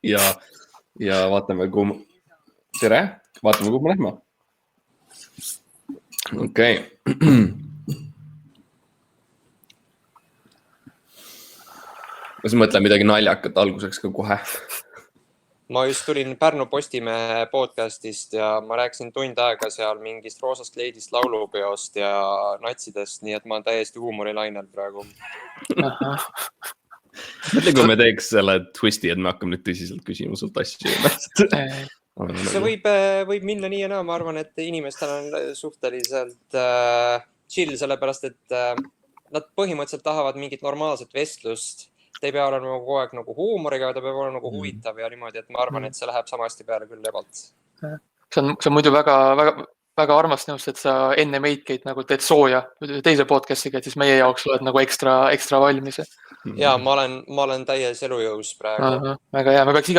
ja vaatame, kuhu... Tere, vaatame, kuhu me lähme. Okei. Ma siis mõtlen midagi naljakat alguseks ka kohe. Ma just tulin Pärnu Postimehe podcastist ja ma rääkisin tund aega seal mingist roosast leidist laulupeost ja natsidest, nii et ma olen täiesti huumorilainel praegu. Mõtle, kui me teeks selle twisti, et me hakkame nüüd tõsiselt küsima sult asju. See võib minna nii ja naa, ma arvan, et inimestel on suhteliselt chill, sellepärast et nad põhimõtteliselt tahavad mingit normaalset vestlust. Ta ei pea olema kogu aeg nagu huumoriga, ta peab olema nagu huvitav ja niimoodi, et ma arvan, et see läheb samasti peale küll lebalt. See on muidu väga armas nõust, et sa enne meid käid nagu teed sooja teise podcastiga, et siis meie jaoks oled nagu ekstra valmis. Ja ma olen täies elujõus praegu. Väga hea, me peaks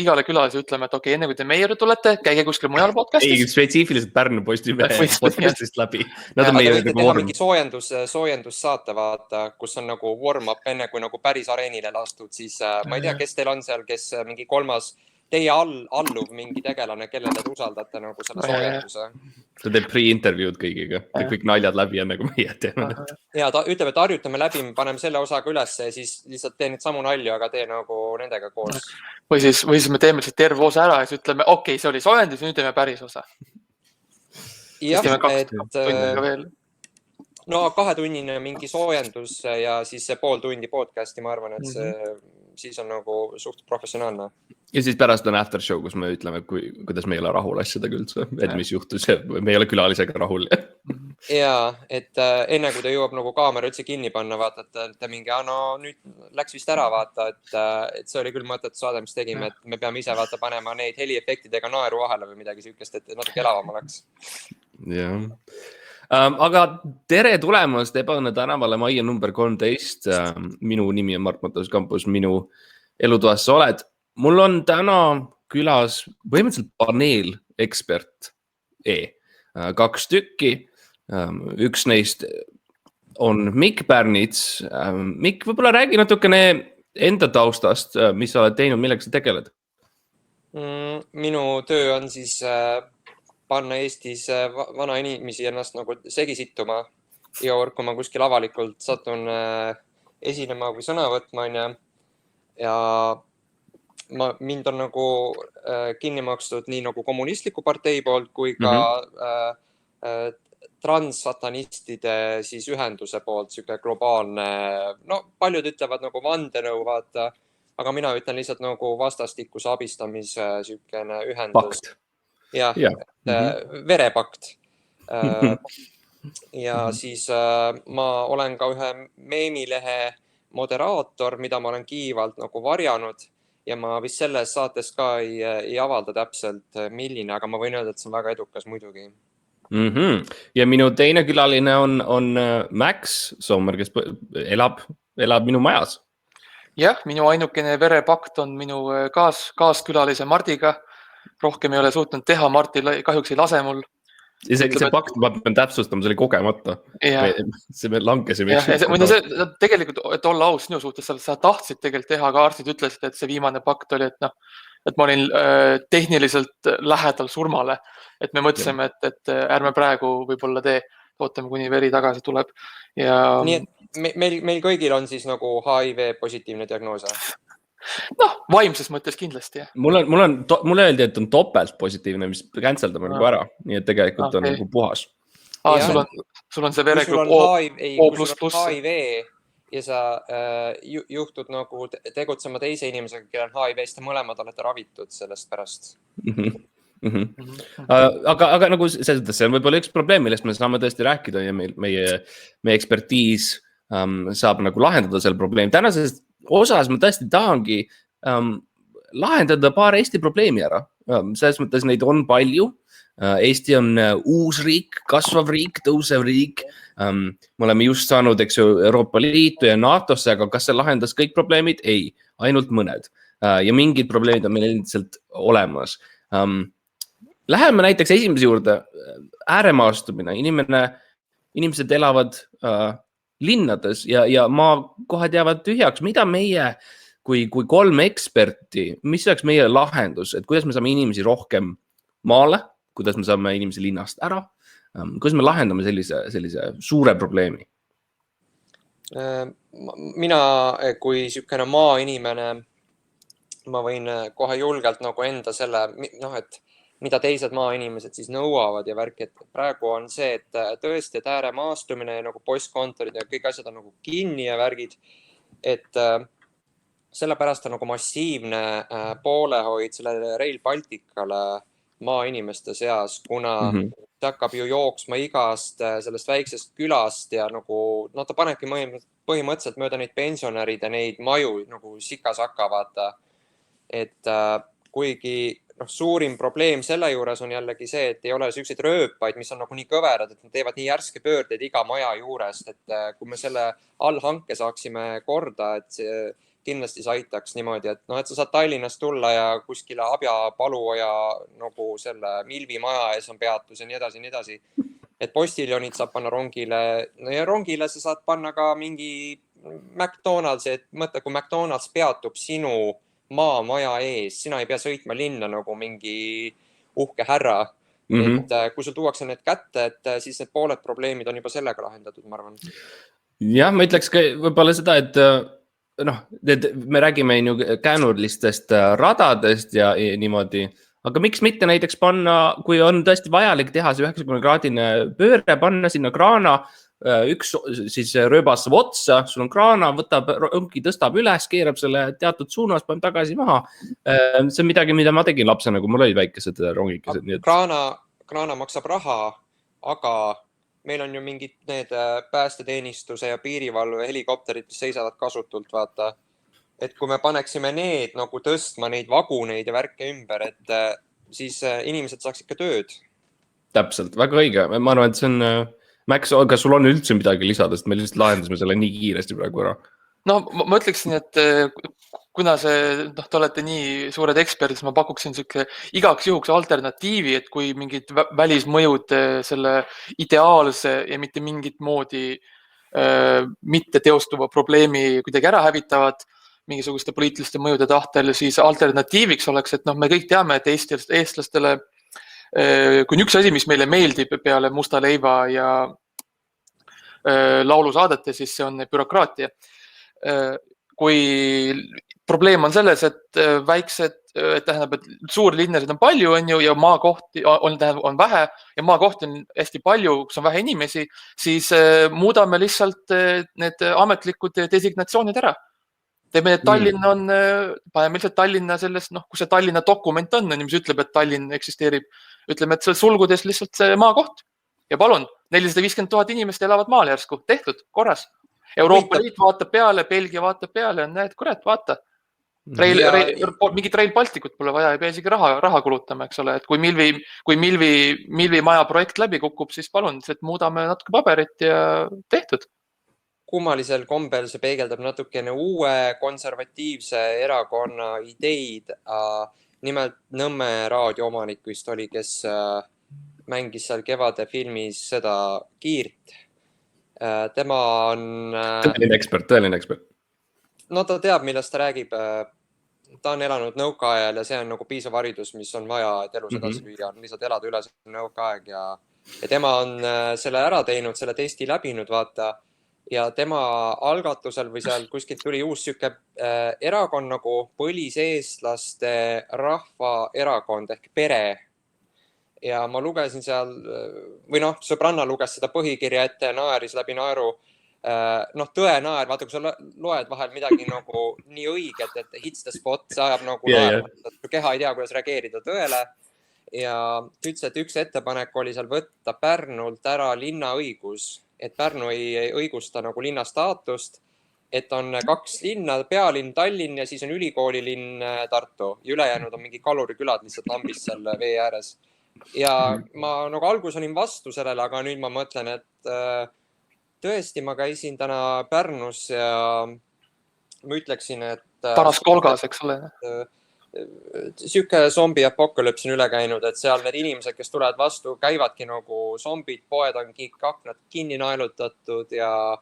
igale külalise ütlema, et okei, enne kui te meie juurde tulete, käige kuskil mujal podcastis. Ei, spetsiifiliselt Pärnu Postimehe podcastist läbi. Nad on meie teha mingi soojendus saate vaata, kus on nagu warm-up enne kui nagu päris areenile lastud, siis ma ei tea, kes teil on seal, kes mingi kolmas teie alluv mingi tegelane, kellele te usaldate nagu selle soojenduse. Ta teeb pre-interview'd kõigiga, kõik naljad läbi enne kui meie teeme. Ja ta ütleb, et harjutame läbi, me paneme selle osaga üles ja siis lihtsalt tee nüüd samu nalju, aga tee nagu nendega koos. Või siis me teeme see terve osa ära ja siis ütleme, okei, see oli soojendus, nüüd teeme päris osa. Jah, et no 2-tunnine mingi soojendus ja siis see pool tundi podcasti, ma arvan, et see siis on nagu suht professionaalne. Ja siis pärast on after show, kus me ütleme, kuidas me ei ole rahul asjadega üldse, et mis juhtus, me ei ole külalisega rahul. Ja, et enne kui ta jõuab nagu kaamera üldse kinni panna, vaata, et mingi, no nüüd läks vist ära vaata, et see oli küll mõttetu saade, mis tegime, et me peame ise vaata panema neid heliefektidega naeru vahele või midagi sükest, et natuke elavam oleks. Jah. Aga tere tulemast Ebaõnne tänavale Maie number 13. Minu nimi on Mart Matus Kampus, minu elutoas sa oled. Mul on täna külas põhimõtteliselt paneelekspert 2 tükki. Üks neist on Mikk Pärnits. Mikk, võib-olla räägi natukene enda taustast, mis sa oled teinud, millega sa tegeled? Minu töö on siis panna Eestis vana inimesi ennast nagu segisittuma. Iga kord, kui ma kuskil avalikult satun esinema või sõna võtma, ja mind on nagu kinni makstud nii nagu kommunistliku partei poolt kui ka transsatanistide siis ühenduse poolt, siuke globaalne, no paljud ütlevad nagu vandenõu, vaata, aga mina ütlen lihtsalt nagu vastastikuse abistamise siukene ühendus. Pakt. Jah, verepakt. Ja siis ma olen ka ühe meemilehe moderaator, mida ma olen kiivalt nagu varjanud ja ma vist selles saates ka ei avalda täpselt milline, aga ma võin öelda, et see on väga edukas muidugi. Ja minu teine külaline on Max Sommer, kes elab minu majas. Jah, minu ainukene verepakt on minu kaaskülalise Mardiga. Rohkem ei ole suutnud teha, Marti kahjuks ei lase mul. Ja see pakt, ma pean täpsustama, see oli kogemata. Me langesime. Tegelikult, et olla aus sinu suhtes, sa tahtsid tegelikult teha, aga arstid ütlesid, et see viimane pakt oli, et ma olin tehniliselt lähedal surmale. Et me mõtlesime, et ärme praegu võib-olla ootame, kuni veri tagasi tuleb. Nii et meil kõigil on siis nagu HIV positiivne diagnoos? Vaimses mõttes kindlasti, jah. Mulle öeldi, et on topelt positiivne, mis canceldab nagu ära. Nii et tegelikult on nagu puhas. Sul on see veregrupp O++. Kui sul on HIV ja sa juhtud nagu tegutsema teise inimesega, kellel on HIV, siis te mõlemad olete ravitud sellest pärast. Aga nagu see on võib-olla üks probleem, millest me saame tõesti rääkida ja meie ekspertiis saab nagu lahendada selle probleemi. Tänases osas ma tõesti tahangi lahendada paar Eesti probleemi ära. Selles mõttes neid on palju. Eesti on uus riik, kasvav riik, tõusev riik. Me oleme just saanud Euroopa Liitu ja NATOsse, aga kas see lahendas kõik probleemid? Ei, ainult mõned. Ja mingid probleemid on meil lihtsalt olemas. Läheme näiteks esimese juurde. Ääremaastumine. Inimesed elavad linnades ja maakohad jäävad tühjaks. Mida meie kui 3 eksperti, mis oleks meie lahendus, et kuidas me saame inimesi rohkem maale, kuidas me saame inimesi linnast ära, kuidas me lahendame sellise suure probleemi? Mina kui sükene maainimene, ma võin kohe julgelt nagu enda selle, et mida teised maainimesed siis nõuavad ja värk, et praegu on see, et tõesti, et ääremaastumine nagu postkontorid ja kõik asjad on nagu kinni ja värgid, et sellepärast on nagu massiivne poolehoid sellele Rail Balticale maainimeste seas, kuna see hakkab ju jooksma igast sellest väiksest külast ja nagu, ta panebki põhimõtteliselt mööda neid pensionäride neid maju nagu sikasaka, vaata. Et kuigi suurim probleem selle juures on jällegi see, et ei ole selliseid rööpaid, mis on nagu nii kõverad, et nad teevad nii järske pöördeid iga maja juurest, et kui me selle allhanke saaksime korda, et see kindlasti see aitaks niimoodi, et et sa saad Tallinnast tulla ja kuskile Abja Paluoja nagu selle Milvi maja ees on peatus ja nii edasi, nii edasi. Et postiljonid saab panna rongile ja rongile sa saad panna ka mingi McDonaldsi, et mõtle, kui McDonalds peatub sinu maja ees, sina ei pea sõitma linna nagu mingi uhke härra. Et kui sul tuuakse need kätte, et siis need pooled probleemid on juba sellega lahendatud, ma arvan. Jah, ma ütleks ka võib-olla seda, et me räägime ju käänurlistest radadest ja niimoodi, aga miks mitte näiteks panna, kui on tõesti vajalik teha see 90-kraadine pööre, panna sinna kraana, üks siis rööbas saab otsa, sul on kraana, võtab rongi, tõstab üles, keerab selle teatud suunas, paneb tagasi maha. See on midagi, mida ma tegin lapsena, kui mul olid väikesed rongikesed. Kraana maksab raha, aga meil on ju mingid need päästeteenistuse ja piirivalve helikopterid, mis seisavad kasutult, vaata. Et kui me paneksime need nagu tõstma neid vaguneid ja värke ümber, et siis inimesed saaks ikka tööd. Täpselt, väga õige. Ma arvan, et see on, Max, aga sul on üldse midagi lisada, sest me lihtsalt lahendasime selle nii kiiresti praegu ära. No ma ütleksin, et kuna te olete nii suured eksperdid, ma pakuksin igaks juhuks alternatiivi, et kui mingid välismõjud selle ideaalse ja mitte mingit moodi mitte teostuva probleemi kuidagi ära hävitavad mingisuguste poliitiliste mõjude tahtel, siis alternatiiviks oleks, et me kõik teame, et eestlastele, kui üks asi, mis meile meeldib peale musta leiva ja laulusaadete, siis see on bürokraatia. Kui probleem on selles, et tähendab, et suurlinnasid on palju, ja maakohti on vähe ja maakohti on hästi palju, kus on vähe inimesi, siis muudame lihtsalt need ametlikud designatsioonid ära. Teeme, et Tallinn on, paneme lihtsalt Tallinna sellest, kui see Tallinna dokument on, mis ütleb, et Tallinn eksisteerib, ütleme, et seal sulgudes lihtsalt see maakoht ja palun, 450 000 inimest elavad maal järsku, tehtud, korras. Euroopa Liit vaatab peale, Belgia vaatab peale ja näed, kurat, vaata. Mingit Rail Balticut pole vaja, ei pea isegi raha kulutama, eks ole. Et kui Milvi maja projekt läbi kukub, siis palun, muudame natuke paberit ja tehtud. Kummalisel kombel see peegeldab natukene uue konservatiivse erakonna ideid. Nimelt Nõmme raadio omanik vist oli, kes mängis seal Kevade filmis seda Kiirt. Tema on... Tõeline ekspert. No ta teab, millest ta räägib. Ta on elanud nõukaajal ja see on nagu piisav haridus, mis on vaja, et elus edasi lüüa. Lihtsalt elada üle nõukaaeg ja tema on selle ära teinud, selle testi läbinud, vaata. Ja tema algatusel või seal kuskilt tuli uus süüke erakond nagu põliseestlaste rahvaerakond ehk pere. Ja ma lugesin seal, või sõbranna luges seda põhikirja ette, naeris läbi naeru. Tõenaer, vaata, kui sa loed vahel midagi nagu nii õiget, et hits the spot, see ajab nagu naer. Keha ei tea, kuidas reageerida tõele. Ja ütles, et üks ettepanek oli seal võtta Pärnult ära linnaõigus. Et Pärnu ei õigusta nagu linna staatust, et on 2 linna, pealinn Tallinn ja siis on ülikoolilinn Tartu ja ülejäänud on mingi kalurikülad lihtsalt lambis seal vee ääres. Ja ma nagu algus olin vastu sellele, aga nüüd ma mõtlen, et tõesti ma käisin täna Pärnus ja ma ütleksin, et... Paras kolgas, eks ole. Süüke zombi apokalüps on üle käinud, et seal need inimesed, kes tulevad vastu, käivadki nagu zombid, poed on aknad kinni naelutatud ja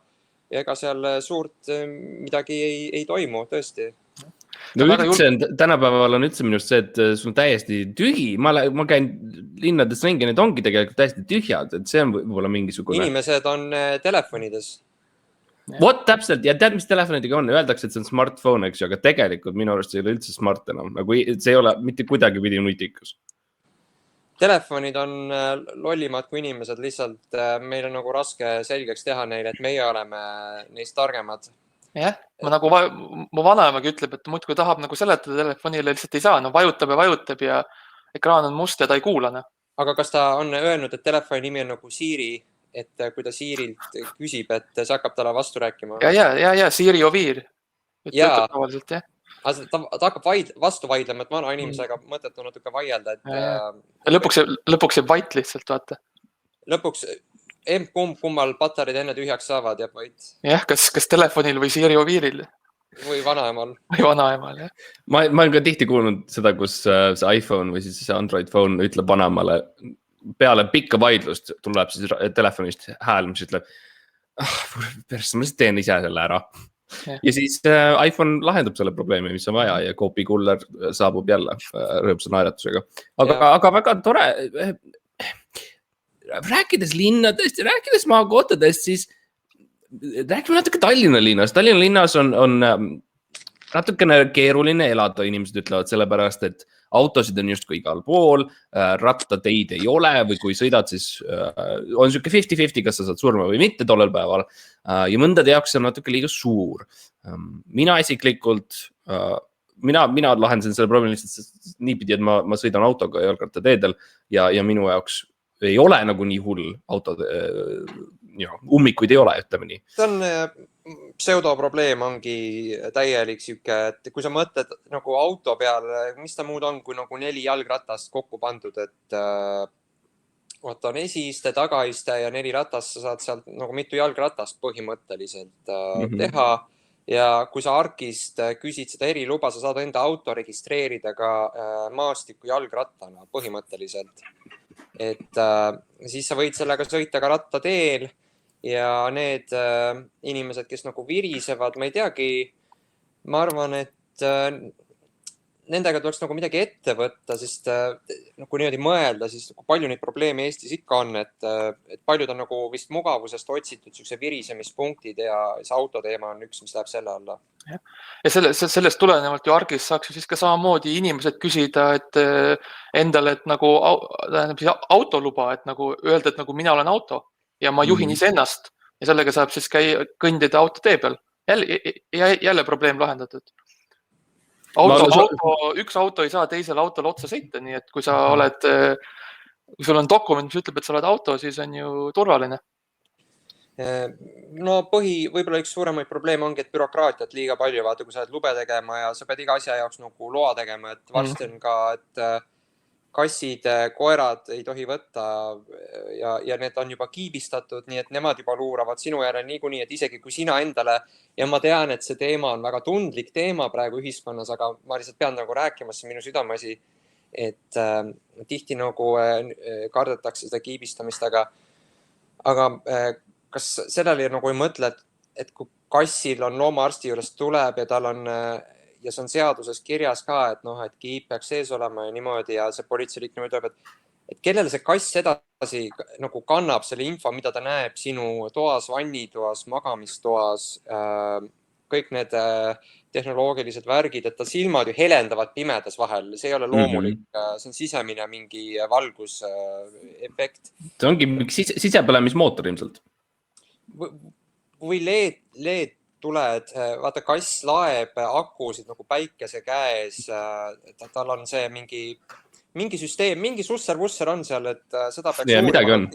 ega seal suurt midagi ei toimu, tõesti. no üldse on, tänapäeval on üldse minust see, et sul on täiesti tühi. Ma käin linnades ringi, need ongi tegelikult täiesti tühjad, et see on võib-olla mingisugune. Inimesed on telefonides. Vot täpselt, ja tead, mis telefonidega on? Öeldakse, et see on smartphone, eks ju, aga tegelikult minu arust see ei ole üldse smart enam. Nagu see ei ole mitte kuidagi pidi nutikas. Telefonid on lollimad kui inimesed, lihtsalt meil on nagu raske selgeks teha neile, et meie oleme neist targemad. Jah, mu vanaemagi ütleb, et muudkui tahab nagu seletada telefonile, lihtsalt ei saa, no vajutab ja ekraan on must ja ta ei kuula. Aga kas ta on öelnud, et telefoni nimi on nagu Siri, et kui ta Sirilt küsib, et see hakkab talle vastu rääkima? Ja, Siri Oviir. Ütleb tavaliselt, jah. Ta hakkab vastu vaidlema, et vana inimesega mõtet on natuke vaielda. Lõpuks jääb vait lihtsalt, vaata. Lõpuks kummal patarid enne tühjaks saavad, jääb vait. Jah, kas telefonil või Siri Oviiril? Või vanaemal. Jah. Ma olen ka tihti kuulnud seda, kus see iPhone või siis see Android phone ütleb vanemale, peale pikka vaidlust tuleb siis telefonist hääl, mis ütleb, ma lihtsalt teen ise selle ära. Ja siis iPhone lahendab selle probleemi, mis on vaja ja koopikuller saabub jälle rõõmsa naeratusega. Aga väga tore. Rääkides linnadest ja rääkides maakohtadest, siis räägime natuke Tallinna linnas. Tallinna linnas on natukene keeruline elada, inimesed ütlevad sellepärast, et autosid on justkui igal pool, rattateid ei ole või kui sõidad, siis on siuke 50-50, kas sa saad surma või mitte tollel päeval. Ja mõndade jaoks on natuke liiga suur. Mina isiklikult, mina lahendasin selle probleemi lihtsalt niipidi, et ma sõidan autoga jalgrattateedel ja minu jaoks ei ole nagu nii hull autod, ummikuid ei ole, ütleme nii. See on pseudoprobleem ongi täielik siuke, et kui sa mõtled nagu auto peale, mis ta muud on, kui nagu 4 jalgratast kokku pandud, et on esiste, tagaiste ja 4 ratast, sa saad sealt nagu mitu jalgratast põhimõtteliselt teha. Ja kui sa Arkist küsid seda eriluba, sa saad enda auto registreerida ka maastiku jalgrattana põhimõtteliselt. Et siis sa võid sellega sõita ka rattateel ja need inimesed, kes nagu virisevad, ma ei teagi, ma arvan, et nendega tuleks nagu midagi ette võtta, sest kui niimoodi mõelda, siis palju neid probleeme Eestis ikka on, et paljud on nagu vist mugavusest otsitud siukse virisemispunktid ja see autoteema on üks, mis läheb selle alla. Ja sellest tulenevalt ju Arkis saaks ju siis ka samamoodi inimesed küsida, et endale, et nagu autoluba, et nagu öelda, et nagu mina olen auto ja ma juhin iseennast ja sellega saab siis kõndida autotee peal. Jälle probleem lahendatud. Üks auto ei saa teisele autole otsa sõita, nii et kui sul on dokument, mis ütleb, et sa oled auto, siis on ju turvaline. No võib-olla üks suuremaid probleeme ongi, et bürokraatiat liiga palju, vaata, kui sa oled lube tegema ja sa pead iga asja jaoks nagu loa tegema, et varsti on ka, et kassid, koerad ei tohi võtta ja need on juba kiibistatud, nii et nemad juba luuravad sinu järel niikuinii, et isegi kui sina endale, ja ma tean, et see teema on väga tundlik teema praegu ühiskonnas, aga ma lihtsalt pean nagu rääkima, see on minu südameasi, et tihti nagu kardetakse seda kiibistamist, aga kas sellele nagu ei mõtle, et kui kassil on loomaarsti juures tuleb ja tal on ja see on seaduses kirjas ka, et kiip peaks sees olema ja niimoodi ja see politseiliik niimoodi tuleb, et kellele see kass edasi nagu kannab selle info, mida ta näeb sinu toas, vannitoas, magamistoas, kõik need tehnoloogilised värgid, et ta silmad ju helendavad pimedas vahel, see ei ole loomulik, see on sisemine mingi valgusefekt. See ongi sisepõlemismootor ilmselt. Või LED tuled, vaata kass laeb akusid nagu päikese käes, tal on see mingi süsteem, mingi susser-vusser on seal, et seda peaks uurima.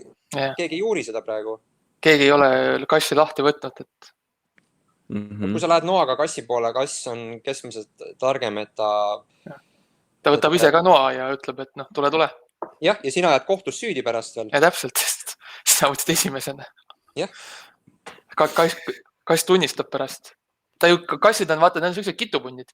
Keegi ei uuri seda praegu. Keegi ei ole kassi lahti võtnud, et kui sa lähed noaga kassi poole, kass on keskmiselt targem, et ta võtab ise ka noa ja ütleb, et tule. Jah, ja sina jääd kohtus süüdi pärast veel. Ja täpselt, sest sina võtsid esimesena. Jah. Kass tunnistab pärast. Kassid on, vaata, need on sellised kitupunnid.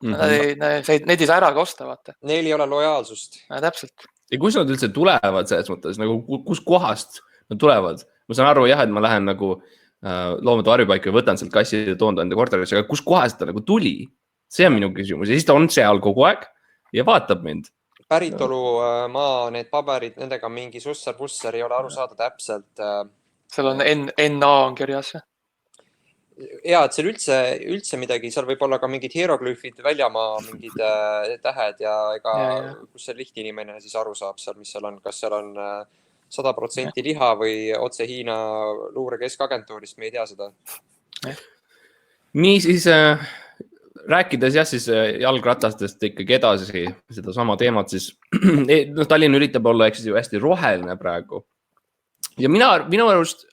Neid ei saa ära ka osta, vaata. Neil ei ole lojaalsust. Ja täpselt. Ja kus nad üldse tulevad selles mõttes, nagu kus kohast nad tulevad? Ma saan aru jah, et ma lähen nagu loomade varjupaika ja võtan sealt kassi ja toon ta enda korterisse, aga kus kohast ta nagu tuli? see on minu küsimus ja siis ta on seal kogu aeg ja vaatab mind. Päritolumaa, need paberid, nendega mingi susser-pusser ei ole aru saada täpselt. Seal on NA on kirjas. Ja, et seal üldse midagi, seal võib olla ka mingid hieroglüüfid, väljamaa, mingid tähed ja ega kus see lihtinimene siis aru saab seal, mis seal on, kas seal on 100% liha või otse Hiina luure keskagentuurist, me ei tea seda. Nii siis rääkides siis jalgratastest ikkagi edasi seda sama teemat, siis Tallinn üritab olla hästi roheline praegu. Ja minu arust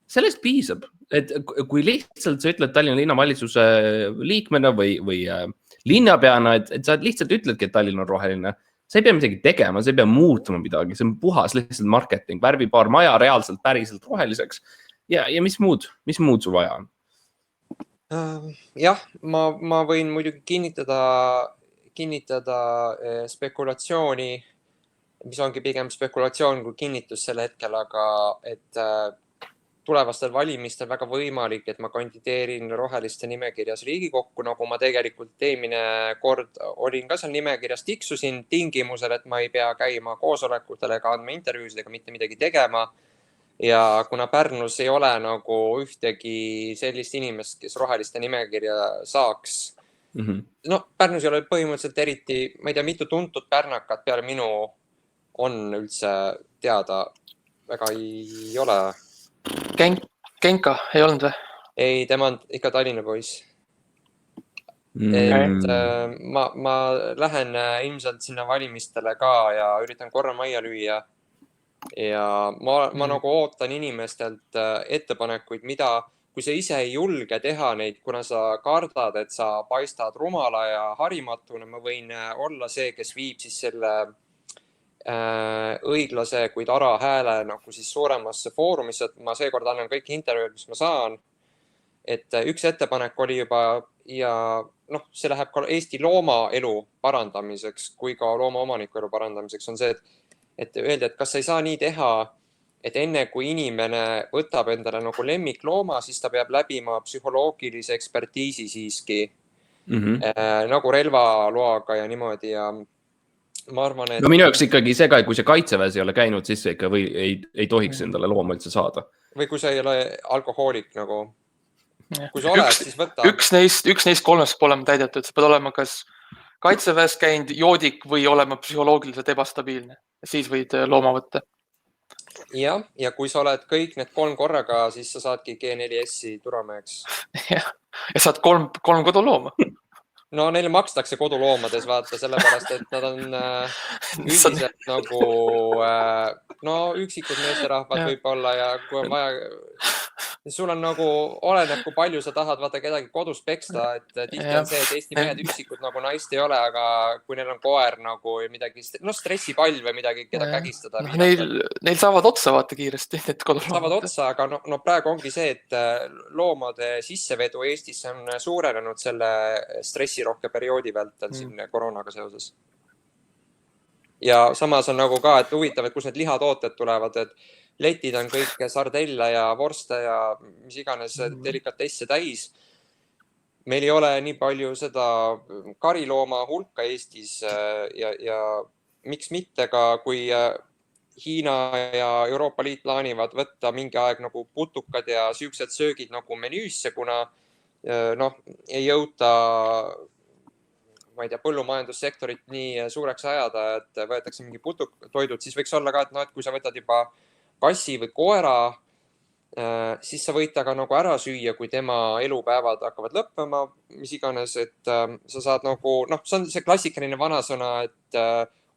sellest piisab, et kui lihtsalt sa ütled Tallinna linnavalitsuse liikmena või linnapeana, et sa lihtsalt ütledki, et Tallinn on roheline, sa ei pea midagi tegema, sa ei pea muutma midagi, see on puhas lihtsalt marketing, värvi paar maja reaalselt päriselt roheliseks ja mis muud su vaja on? Jah, ma võin muidugi kinnitada spekulatsiooni, mis ongi pigem spekulatsioon kui kinnitus sel hetkel, aga et tulevastel valimistel väga võimalik, et ma kandideerin roheliste nimekirjas Riigikokku, nagu ma tegelikult eelmine kord olin ka seal nimekirjas, tiksusin tingimusel, et ma ei pea käima koosolekutel ega andma intervjuusid ega mitte midagi tegema. Ja kuna Pärnus ei ole nagu ühtegi sellist inimest, kes roheliste nimekirja saaks. No, Pärnus ei ole põhimõtteliselt eriti, ma ei tea, mitu tuntud pärnakat peale minu on üldse teada, väga ei ole. Genka ei olnud või? Ei, tema on ikka Tallinna poiss. Et ma lähen ilmselt sinna valimistele ka ja üritan korra majja lüüa. Ja ma nagu ootan inimestelt ettepanekuid, mida, kui sa ise ei julge teha neid, kuna sa kardad, et sa paistad rumala ja harimatuna, ma võin olla see, kes viib siis selle õiglase, kuid ara hääle nagu siis suuremasse foorumisse, et ma seekord annan kõik intervjuud, mis ma saan. Et üks ettepanek oli juba ja see läheb ka Eesti loomaelu parandamiseks kui ka loomaomaniku elu parandamiseks on see, et öelda, et kas sa ei saa nii teha, et enne kui inimene võtab endale nagu lemmiklooma, siis ta peab läbima psühholoogilise ekspertiisi siiski nagu relvaloaga ja niimoodi ja ma arvan, et... No minu jaoks ikkagi see ka, kui see kaitseväes ei ole käinud, siis ikka või ei tohiks endale looma üldse saada. Või kui sa ei ole alkohoolik nagu... Kui sa oled, siis võtta... Üks neist kolmest pole täidetud, sa pead olema kas kaitseväes käinud joodik või olema psühholoogiliselt ebastabiilne. Siis võid looma võtta. Ja kui sa oled kõik need 3 korraga, siis sa saadki G4S-i turameheks. Ja saad 3 kodulooma. No neile makstakse koduloomades, vaata, sellepärast, et nad on üldiselt nagu üksikud meesterahvad võib-olla ja kui on vaja... Sul on nagu, oleneb, kui palju sa tahad vaata kedagi kodus peksta, et tihti on see, et Eesti mehed üksikud nagu naist ei ole, aga kui neil on koer nagu midagi, stressipall või midagi, keda kägistada. Neil saavad otsa vaata kiiresti. Saavad otsa, aga praegu ongi see, et loomade sissevedu Eestis on suurenenud selle stressirohke perioodi vältel siin koroonaga seoses. Ja samas on nagu ka, et huvitav, et kus need lihatooted tulevad, et letid on kõik sardella ja vorste ja mis iganes delikatesse täis. Meil ei ole nii palju seda karilooma hulka Eestis ja miks mitte ka, kui Hiina ja Euroopa Liit plaanivad võtta mingi aeg nagu putukad ja süüksed söögid nagu menüüsse, kuna ei jõuta, ma ei tea, põllumajandussektorit nii suureks ajada, et võetakse mingi putuktoidud, siis võiks olla ka, et kui sa võtad juba kassi või koera, siis sa võid taga nagu ära süüa, kui tema elupäevad hakkavad lõppema, mis iganes, et sa saad nagu, see on see klassikaline vanasõna, et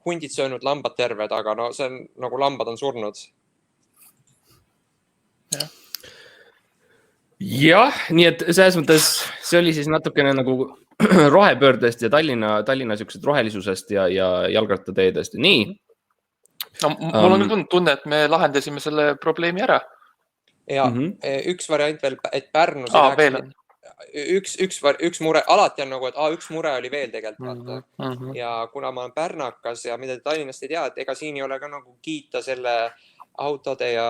hundid söönud, lambad terved, aga see on nagu lambad on surnud. Jah, nii et selles mõttes see oli siis natukene nagu rohepöördest ja Tallinna siuksed rohelisusest ja jalgrattateedest ja nii. No, mul on küll tunne, et me lahendasime selle probleemi ära. Ja üks variant veel, et Pärnus üks mure, alati on nagu, et üks mure oli veel tegelikult. Ja kuna ma olen pärnakas ja mida Tallinnast ei tea, et ega siin ei ole ka nagu kiita selle autode ja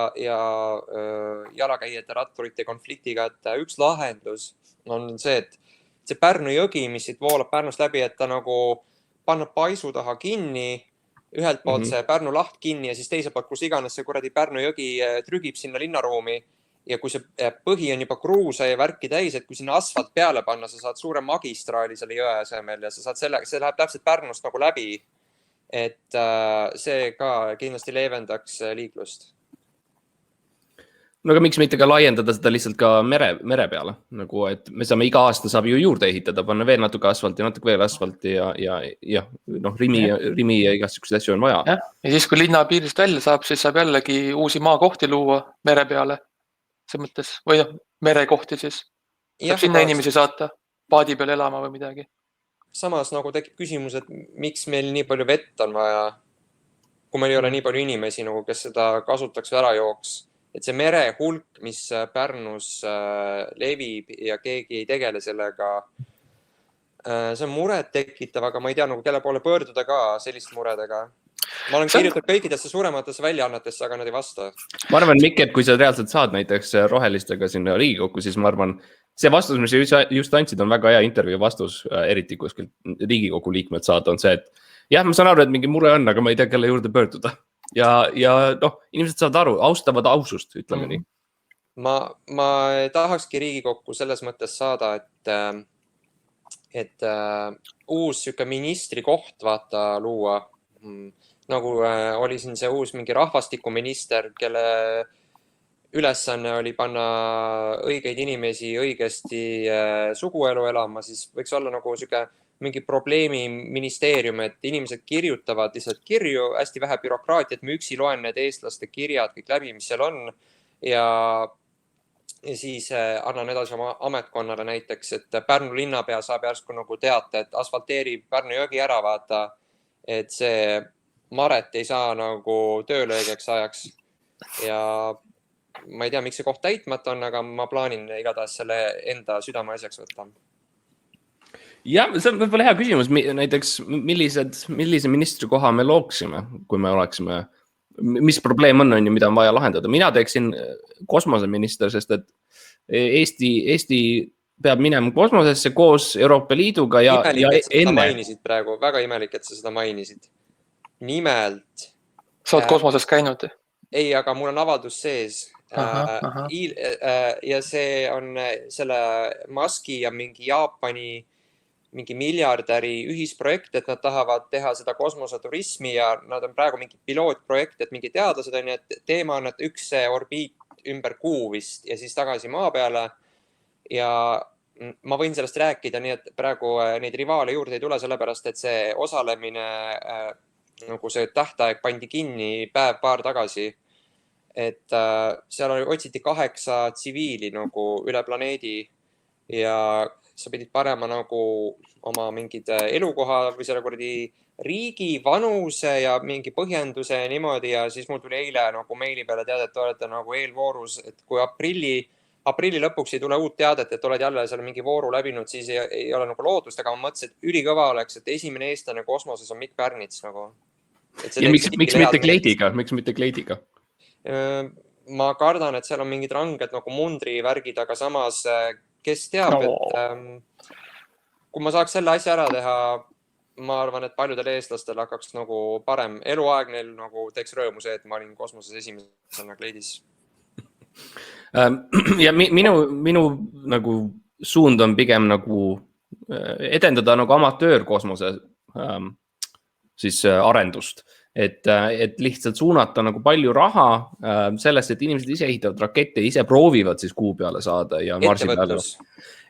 jalakäijate ratturite konfliktiga, et üks lahendus on see, et see Pärnu jõgi, mis siit voolab Pärnust läbi, et ta nagu panna paisu taha kinni, ühelt poolt see Pärnu laht kinni ja siis teiselt poolt, kus iganes see kuradi Pärnu jõgi trügib sinna linnaruumi ja kui see põhi on juba kruusa ja värki täis, et kui sinna asfalt peale panna, sa saad suure magistraali selle jõe asemel ja sa saad sellega, see läheb täpselt Pärnust nagu läbi. Et see ka kindlasti leevendaks liiklust. No aga miks mitte ka laiendada seda lihtsalt ka mere peale, nagu et me saame iga aasta saab ju juurde ehitada, panna veel natuke asfalti, natuke veel asfalti ja noh, rimi ja igasugused asju on vaja. Ja siis, kui linna piirist välja saab, siis saab jällegi uusi maakohti luua mere peale. See mõttes, või merekohti siis. Saab sinna inimesi saata, paadi peal elama või midagi. Samas nagu tekib küsimus, et miks meil nii palju vett on vaja, kui meil ei ole nii palju inimesi, nagu kes seda kasutaks või ära jooks. Et see mere hulk, mis Pärnus levib ja keegi ei tegele sellega, see on muret tekitav, aga ma ei tea, nagu kelle poole pöörduda ka sellist muredega. Ma olen kirjutanud kõikidesse suurematesse väljaannetesse, aga nad ei vasta. Ma arvan, Mikk, et kui sa reaalselt saad näiteks rohelistega sinna Riigikokku, siis ma arvan, see vastus, mis just andsid, on väga hea intervjuu vastus, eriti kuskilt Riigikogu liikmed saada, on see, et jah, ma saan aru, et mingi mure on, aga ma ei tea, kelle juurde pöörduda. Ja noh, inimesed saavad aru, austavad ausust, ütleme nii. Ma tahakski Riigikokku selles mõttes saada, et uus süke ministri koht vaata luua. Nagu oli siin see uus mingi rahvastikuminister, kelle ülesanne oli panna õigeid inimesi õigesti suguelu elama, siis võiks olla nagu süke mingi probleemi ministeerium, et inimesed kirjutavad lihtsalt kirju, hästi vähe bürokraatiat, ma üksi loen need eestlaste kirjad kõik läbi, mis seal on ja siis annan edasi oma ametkonnale näiteks, et Pärnu linnapea saab järsku nagu teata, et asfalteerib Pärnu jõgi ära vaata, et see Maret ei saa nagu töölöögeks ajaks ja ma ei tea, miks see koht täitmata on, aga ma plaanin igatahes selle enda südame asjaks võtta. Ja, see on võib-olla hea küsimus, näiteks millise ministri koha me looksime, kui me oleksime, mis probleem on ju, mida on vaja lahendada. Mina teeksin kosmoseminister, sest et Eesti peab minema kosmosesse koos Euroopa Liiduga ja enne. Mainisid praegu, väga imelik, et sa seda mainisid. Nimelt. Sa oled kosmoses käinud? Ei, aga mul on avaldus sees. Ja see on selle Muski ja mingi Jaapani mingi miljardäri ühisprojekt, et nad tahavad teha seda kosmoseturismi ja nad on praegu mingi pilootprojekt, et mingi teadlased on, et teema on, et üks orbiit ümber kuu vist ja siis tagasi maa peale ja ma võin sellest rääkida, nii et praegu neid rivaale juurde ei tule sellepärast, et see osalemine, nagu see tähtaeg pandi kinni paar tagasi, et seal otsiti 8 tsiviili nagu üle planeedi ja sa pidid parema nagu oma mingid elukoha või selle kuradi riigi vanuse ja mingi põhjenduse ja niimoodi ja siis mul tuli eile nagu meili peale teada, et olete nagu eelvoorus, et kui aprilli lõpuks ei tule uut teadet, et oled jälle seal mingi vooru läbinud, siis ei ole nagu lootust, aga ma mõtlesin, et ülikõva oleks, et esimene eestlane kosmoses on Mikk Pärnits nagu. Ja miks mitte kleidiga? Miks mitte kleidiga? Ma kardan, et seal on mingid ranged nagu mundrivärgid, aga samas kes teab, et kui ma saaks selle asja ära teha, ma arvan, et paljudel eestlastel hakkaks nagu parem eluaeg, neil nagu teeks rõõmu see, et ma olin kosmoses esimesena kleidis. Ja minu nagu suund on pigem nagu edendada nagu amatöörkosmose siis arendust. Et lihtsalt suunata nagu palju raha sellest, et inimesed ise ehitavad rakette, ise proovivad siis kuu peale saada ja marsi peale.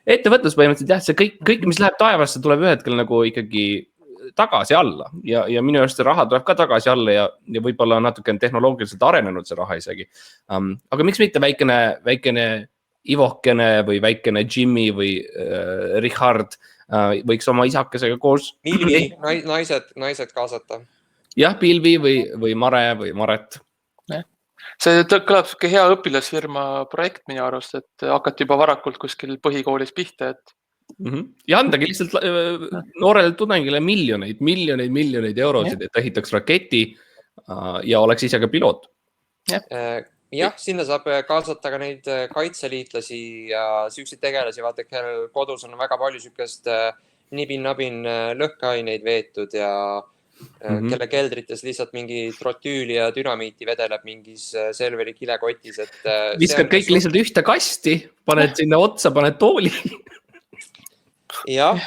Ettevõtlus põhimõtteliselt jah, see kõik, mis läheb taevasse, tuleb ühe hetkel nagu ikkagi tagasi alla ja minu arust see raha tuleb ka tagasi alla ja võib-olla natuke tehnoloogiliselt arenenud see raha isegi. Aga miks mitte väikene Ivokene või väikene Jimmy või Richard võiks oma isakesega koos. Pilvi, naised kaasata. Jah, Pilvi või Mare või Maret. See kõlab suke hea õpilasfirma projekt minu arust, et hakati juba varakult kuskil põhikoolis pihta, et ja andagi lihtsalt noorele tudengile miljoneid eurosid, et ehitaks raketi ja oleks ise ka piloot. jah, sinna saab kaasata ka neid kaitseliitlasi ja siukseid tegelasi, vaata, kellel kodus on väga palju siukest nibin-nabin lõhkeaineid veetud ja kelle keldrites lihtsalt mingi trotüüli ja dünamiiti vedeleb mingis Selveri kilekotis, et viskad kõik lihtsalt ühte kasti, paned sinna otsa, paned tooli. jah,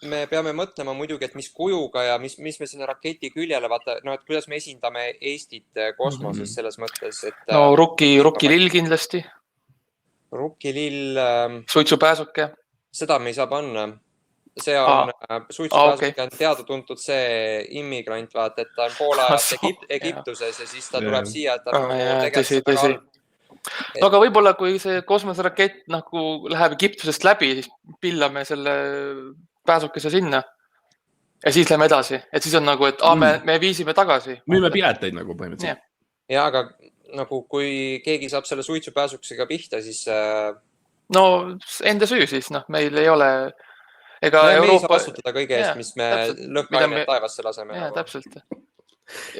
me peame mõtlema muidugi, et mis kujuga ja mis me sinna raketi küljele, vaata, no et kuidas me esindame Eestit kosmoses selles mõttes, et no rukkilill kindlasti. rukkilill, Suitsupääsuke. seda me ei saa panna. See on, suitsupääsuke on teada-tuntud see immigrant, vaata, et ta on poole ajast Egiptuses ja siis ta tuleb siia, et ta tegelikult väga halb. No aga võib-olla, kui see kosmoserakett nagu läheb Egiptusest läbi, siis pillame selle pääsukese sinna ja siis lähme edasi. Et siis on nagu, et me viisime tagasi. Müüme pileteid nagu põhimõtteliselt. Ja, aga nagu kui keegi saab selle suitsupääsuksega pihta, siis... No enda süü siis, meil ei ole... Ega me ei saa vastutada kõige eest, mis me lõhkainet taevasse laseme. Jah, täpselt.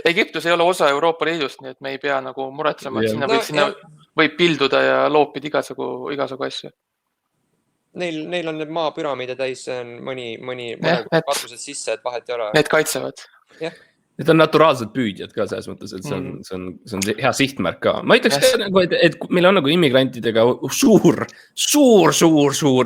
Egiptus ei ole osa Euroopa Liidust, nii et me ei pea nagu muretsema, et sinna võib pilduda ja loopida igasugu asju. Neil on need maapüramiide täis, mõni katused sisse, et vahet ei ole. Need kaitsevad. Need on naturaalsed püüdjad ka selles mõttes, et see on hea sihtmärk ka. Ma ütleks, et meil on nagu immigrantidega suur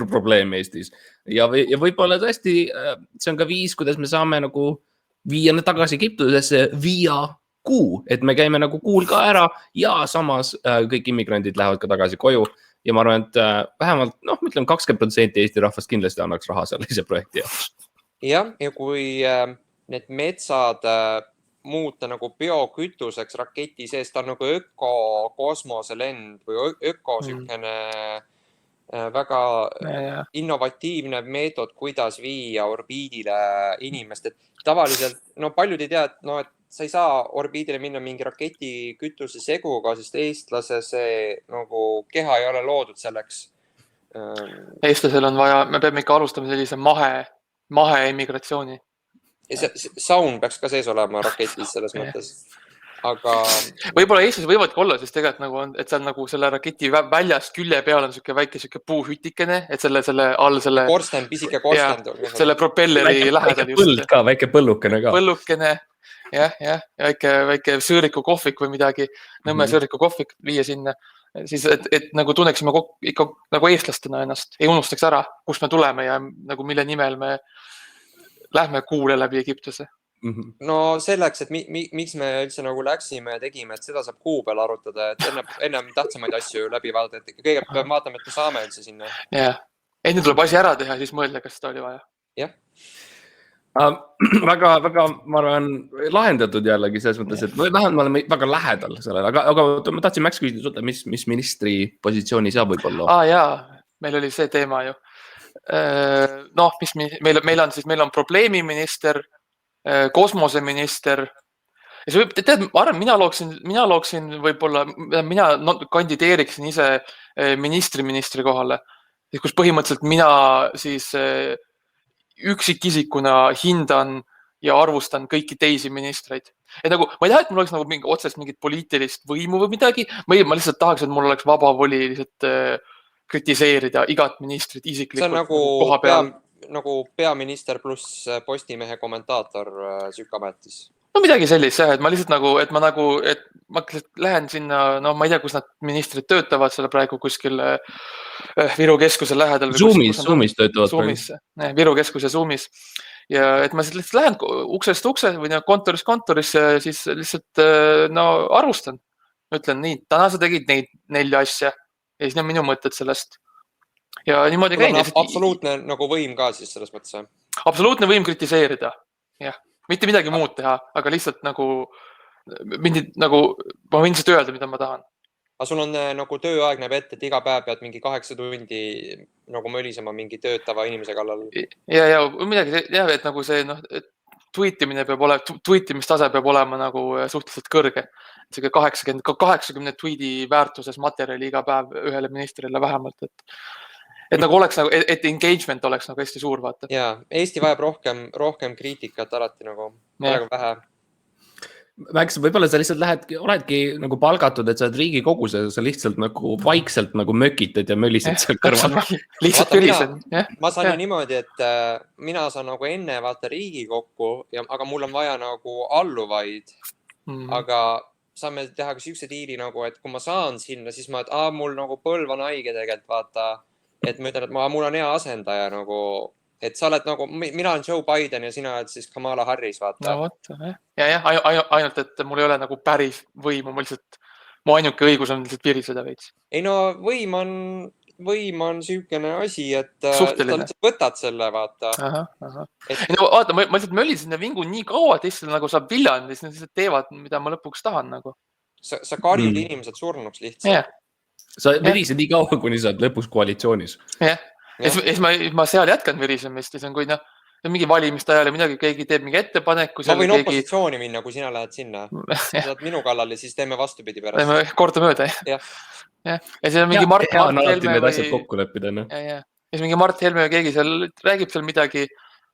probleem Eestis. Ja võib-olla tõesti, see on ka viis, kuidas me saame nagu viia tagasi Egiptusesse via kuu, et me käime nagu kuul ka ära ja samas kõik immigrandid lähevad ka tagasi koju. Ja ma arvan, et vähemalt, ütleme 20% Eesti rahvast kindlasti annaks raha sellise projekti jaoks. Jah, ja kui need metsad muuta nagu biokütuseks raketi sees, ta on nagu öko-kosmoselend või öko-sükene väga innovatiivne meetod, kuidas viia orbiidile inimest. Et tavaliselt, paljud ei tea, et sa ei saa orbiidile minna mingi raketi kütuse seguga, sest eestlase see nagu keha ei ole loodud selleks. Eestlasel on vaja, me peame ikka alustama sellise mahe immigratsiooni. Saun peaks ka sees olema raketis selles mõttes. Aga... Võib-olla Eestis võivadki olla, sest tegelikult nagu on, et seal nagu selle raketi väljast külje peal on väike puuhütikene, et selle all selle... Korsten, pisike korsten. Selle propelleri lähedal just. Põld ka, väike põllukene ka. Põllukene, jah, väike sõõriku kohvik või midagi, Nõmme sõõriku kohvik viia sinna. Siis, et nagu tunneksime ikka nagu eestlastena ennast, ei unustaks ära, kus me tuleme ja nagu mille nimel me lähme kuule läbi Egiptuse. No selleks, et miks me üldse nagu läksime ja tegime, et seda saab kuu peal arutada, et ennem tähtsamaid asju läbi vaadata, et kõigepealt peame vaatama, et me saame üldse sinna. Jah, enne tuleb asi ära teha, siis mõelda, kas seda oli vaja. Jah. Väga, ma arvan, lahendatud jällegi selles mõttes, et vähemalt me oleme väga lähedal sellele, aga ma tahtsin Max küsida sulta, mis ministri positsiooni saab võib-olla? Jaa, meil oli see teema ju. Meil on probleemiminister, kosmoseminister ja see võib, tead, ma arvan, mina looksin võib-olla, mina kandideeriksin ise ministri kohale, kus põhimõtteliselt mina siis üksikisikuna hindan ja arvustan kõiki teisi ministreid. Et nagu, ma ei taha, et mul oleks nagu otsest mingit poliitilist võimu või midagi, ma lihtsalt tahaks, et mul oleks vaba voli lihtsalt kritiseerida igat ministrit isiklikult. See on nagu peaminister pluss Postimehe kommentaator Sükametis. No midagi sellist, et ma lihtsalt nagu, et ma lähen sinna, ma ei tea, kus nad ministrid töötavad seal praegu kuskil Viru keskuse lähedal. Zoomis töötavad. Viru keskuse Zoomis. Ja et ma lihtsalt lähen uksest ukse või kontorisse ja siis lihtsalt arvustan. Ütlen nii, täna sa tegid neid 4 asja. Ja siis on minu mõtted sellest. Ja niimoodi käin. Absoluutne nagu võim ka siis selles mõttes. Absoluutne võim kritiseerida. Jah. Mitte midagi muud teha, aga lihtsalt nagu, ma võin lihtsalt öelda, mida ma tahan. Aga sul on nagu tööaeg näeb ette, et iga päev pead mingi 8 tundi nagu mölisema mingi töötava inimese kallal. Ja midagi, et nagu see, tweetimistase peab olema nagu suhteliselt kõrge. 80 tweedi väärtuses materjali iga päev ühele ministrile vähemalt, et nagu oleks nagu, et engagement oleks nagu hästi suur, vaata. Ja, Eesti vajab rohkem kriitikat alati nagu, praegu vähe. Max, võib-olla sa lihtsalt oledki nagu palgatud, et sa oled Riigikogus ja sa lihtsalt nagu vaikselt nagu mökitad ja möllised seal kõrval. Lihtsalt ürisen. Ma saan ju niimoodi, et mina saan nagu enne vaata Riigikokku, aga mul on vaja nagu alluvaid. Aga saame teha ka siukse diili nagu, et kui ma saan sinna, siis ma, et mul nagu põlv on haige tegelikult vaata. Et ma ütlen, et mul on hea asendaja nagu, et sa oled nagu, mina olen Joe Biden ja sina oled siis Kamala Harris, vaata. No võtta, ainult, et mul ei ole nagu päris võim, mu ainuke õigus on lihtsalt viriseda veits. Ei no võim on siukene asi, et suhteline. sa võtad selle, vaata. No vaata, ma lihtsalt möllisin ja vingun nii kaua, et lihtsalt nagu saab viljand ja siis nad teevad, mida ma lõpuks tahan nagu. Sa karjud inimesed surnuks lihtsalt. Sa virised nii kaua, kuni sa oled lõpuks koalitsioonis. Ja siis ma seal jätkan virisemist ja see on kui mingi valimiste ajal ja midagi, keegi teeb mingi ettepaneku. Ma võin opositsiooni minna, kui sina lähed sinna. Sa oled minu kallal ja siis teeme vastupidi pärast. Teeme korda mööda, jah. Ja siis on mingi Mart Helme ja siis mingi Mart Helme ja keegi seal räägib seal midagi,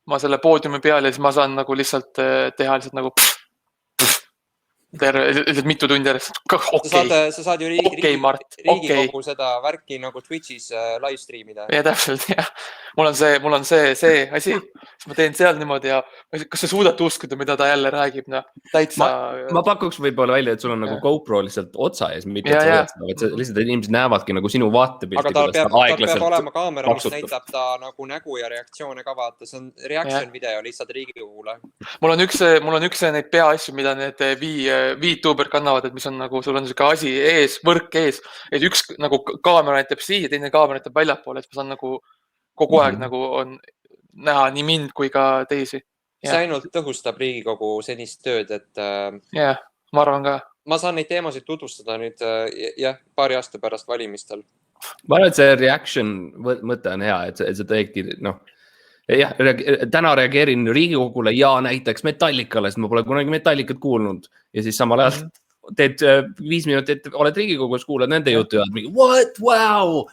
ma selle poodiumi peal ja siis ma saan nagu lihtsalt teha lihtsalt nagu mitu tundi järjest. Sa saad ju Riigikogu seda värki nagu Twitch'is live streamida. Ja täpselt, jah. Mul on see asi, siis ma teen seal niimoodi ja kas sa suudad uskuda, mida ta jälle räägib? Täitsa... Ma pakuks võib-olla välja, et sul on nagu GoPro lihtsalt otsa ees, mitte lihtsalt inimesed näevadki nagu sinu vaatepilti. Aga tal peab olema kaamera, mis näitab ta nagu nägu ja reaktsioone ka vaata. See on reaction video lihtsalt Riigikogule. Mul on üks neid peaasju, mida need VTuber kannavad, et mis on nagu, sul on siuke asi ees, võrk ees, et üks nagu kaamera näitab siia, teine kaamera näitab väljapoole, et ma saan nagu kogu aeg nagu on näha nii mind kui ka teisi. See ainult tõhustab Riigikogu senist tööd, et... Jah, ma arvan ka. Ma saan neid teemasid tutvustada nüüd, paari aasta pärast valimistel. Ma arvan, et see reaction mõte on hea, et see teedki, täna reageerin Riigikogule ja näiteks Metallicale, sest ma pole kunagi Metallicat kuulnud. Ja siis samal ajal teed 5 minutit, oled Riigikogus, kuuled nende jutu ja mingi, what, wow,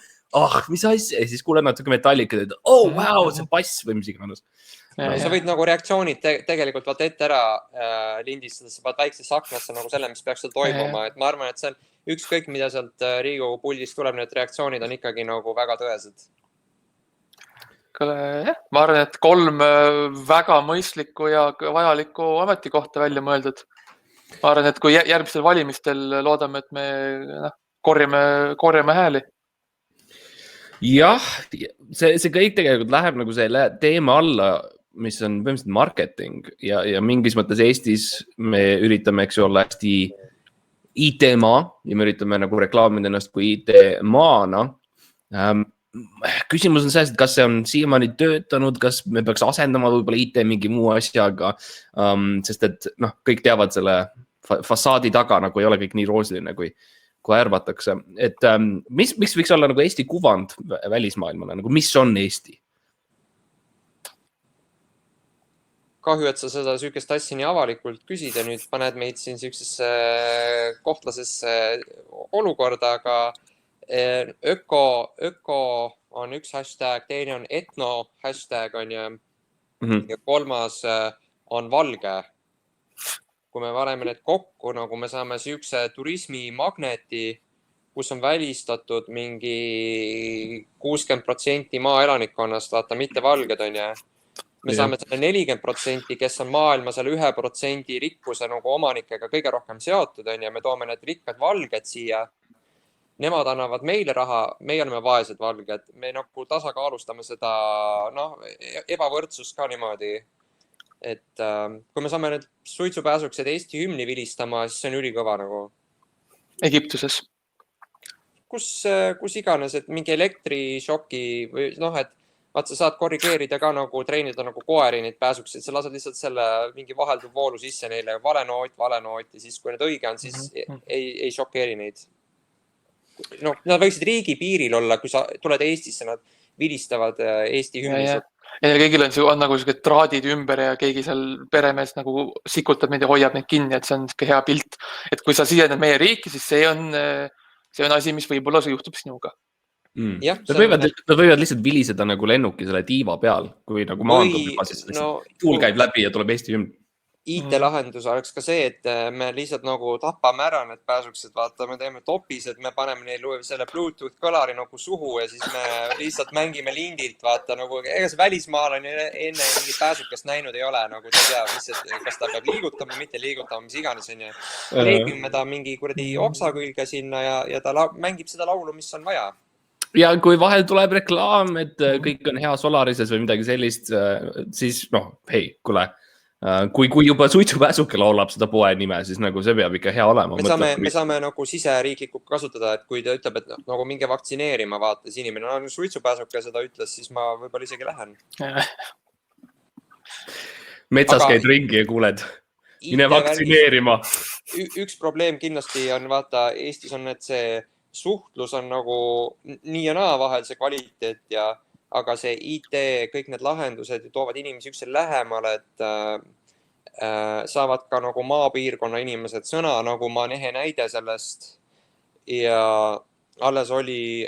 mis asja? Ja siis kuuled natuke Metallicat, et wow, see bass või mis iganes. Sa võid nagu reaktsioonid tegelikult vaata ette ära lindistada, sa pead väikse saknasse nagu selle, mis peaks seal toimuma. Et ma arvan, et see on ükskõik, mida sealt Riigikogu puldist tuleb, need reaktsioonid on ikkagi nagu väga tõesed. Ma arvan, et 3 väga mõistlikku ja vajalikku ametikohta välja mõeldud. Ma arvan, et kui järgmistel valimistel loodame, et me korjame hääli. Jah, see kõik tegelikult läheb nagu selle teema alla, mis on põhimõtteliselt marketing ja mingis mõttes Eestis me üritame, eks ju, olla hästi IT-maa ja me üritame nagu reklaamida ennast kui IT-maana. Küsimus on selles, et kas see on siiamaani töötanud, kas me peaks asendama võib-olla IT mingi muu asjaga, sest et kõik teavad selle fassaadi taga nagu ei ole kõik nii roosiline, kui arvatakse. Et mis võiks olla nagu Eesti kuvand välismaailmale, nagu mis on Eesti? Kahju, et sa seda süükest asja nii avalikult küsid ja nüüd paned meid siin süüksesse kohtlasesse olukorda, aga öko on üks hashtag, teine on etno hashtag on ja kolmas on valge. Kui me vareme need kokku, nagu me saame süükse turismimagneti, kus on välistatud mingi 60% maaelanikkonnast, vaata, mitte valged on ja me saame selle 40%, kes on maailma selle 1% rikkuse nagu omanikega kõige rohkem seotud on ja me toome need rikkad valged siia. Nemad annavad meile raha, meie oleme vaesed valged. Me nagu tasakaalustame seda ebavõrdsust ka niimoodi. Et kui me saame need suitsupääsukesed Eesti hümni vilistama, siis see on ülikõva nagu. Egiptuses. Kus iganes, et mingi elektrišoki või et vaat sa saad korrigeerida ka nagu treenida nagu koeri neid pääsukseid, sa lased lihtsalt selle mingi vahelduv voolu sisse neile, vale noot ja siis kui need õige on, siis ei šokeeri neid. Nad võiksid riigi piiril olla, kui sa tuled Eestisse, nad vilistavad Eesti hümnised. Ja kõigil on nagu traadid ümber ja keegi seal peremees nagu sikutab neid ja hoiab neid kinni, et see on hea pilt. Et kui sa sisened meie riiki, siis see on asi, mis võib-olla juhtub sinuga. Nad võivad lihtsalt viliseda nagu lennuki selle tiiva peal, kui nagu maandub juba, siis tuul käib läbi ja tuleb Eesti hümn. IT-lahendus oleks ka see, et me lihtsalt nagu tapame ära need pääsukesed, vaata, me teeme topised, me paneme neil selle Bluetooth kõlari nagu suhu ja siis me lihtsalt mängime lindilt, vaata, nagu ega see välismaalane enne mingit pääsukest näinud ei ole, nagu ta teab, kas ta peab liigutama, mitte liigutama, mis iganes, on ju. Leegime ta mingi kuradi oksa külge sinna ja ta mängib seda laulu, mis on vaja. Ja kui vahel tuleb reklaam, et kõik on hea Solarises või midagi sellist, siis hei, kuule. Kui juba suitsupääsuke laulab seda poe nime, siis nagu see peab ikka hea olema. Me saame nagu siseriiklikult kasutada, et kui ta ütleb, et nagu minge vaktsineerima, vaates inimene, suitsupääsuke seda ütles, siis ma võib-olla isegi lähen. Metsas käid ringi ja kuuled, mine vaktsineerima. Üks probleem kindlasti on, vaata, Eestis on, et see suhtlus on nagu nii ja naa vahel see kvaliteet aga see IT, kõik need lahendused toovad inimesi üksteisele lähemale, et saavad ka nagu maapiirkonna inimesed sõna, nagu ma olen ehe näide sellest. Ja alles oli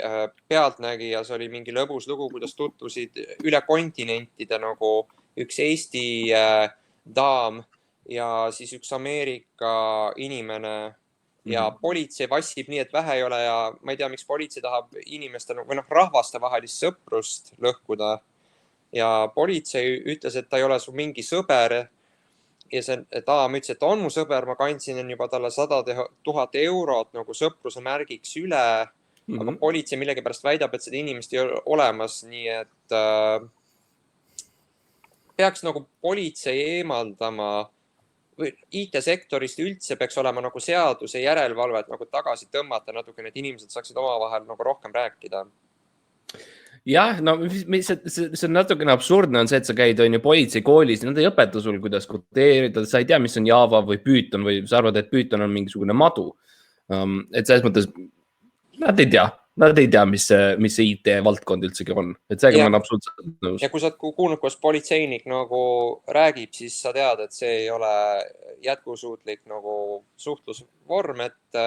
Pealtnägijas oli mingi lõbus lugu, kuidas tutvusid üle kontinentide nagu üks Eesti daam ja siis üks Ameerika inimene. Ja politsei vassib nii, et vähe ei ole ja ma ei tea, miks politsei tahab inimeste või rahvaste vahelist sõprust lõhkuda. Ja politsei ütles, et ta ei ole su mingi sõber. Ja see daam ütles, et on mu sõber, ma kandsin juba talle 100 000 eurot nagu sõpruse märgiks üle. Aga politsei millegipärast väidab, et seda inimest ei ole olemas, nii et peaks nagu politsei eemaldama või IT-sektorist üldse peaks olema nagu seaduse järelevalvet nagu tagasi tõmmata natuke, et inimesed saaksid omavahel nagu rohkem rääkida. Jah, see on natukene absurdne on see, et sa käid politseikoolis, nad ei õpeta sul, kuidas kodeerida, sa ei tea, mis on Java või Python või sa arvad, et Python on mingisugune madu. Et selles mõttes, nad ei tea, mis see IT-valdkond üldsegi on. Et seega on absoluutselt nõus. Ja kui sa oled kuulnud, kuidas politseinik nagu räägib, siis sa tead, et see ei ole jätkusuutlik nagu suhtlusvorm, et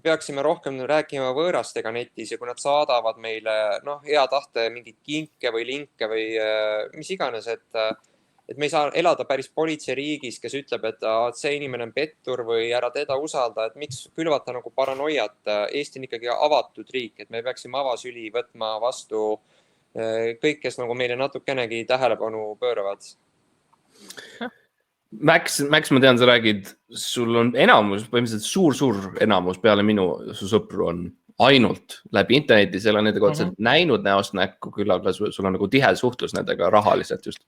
peaksime rohkem rääkima võõrastega netis ja kui nad saadavad meile hea tahte mingit kinke või linke või mis iganes, et me ei saa elada päris politseiriigis, kes ütleb, et see inimene on pettur või ära teda usalda, et miks külvata nagu paranoiat. Eesti on ikkagi avatud riik, et me peaksime avasüli võtma vastu kõik, kes nagu meile natukenegi tähelepanu pööravad. Max, ma tean, sa räägid, sul on enamus, põhimõtteliselt suur enamus peale minu su sõpru on ainult läbi interneti, seal on nendega otseselt näinud näost näkku, küll aga sul on nagu tihe suhtlus nendega rahaliselt just.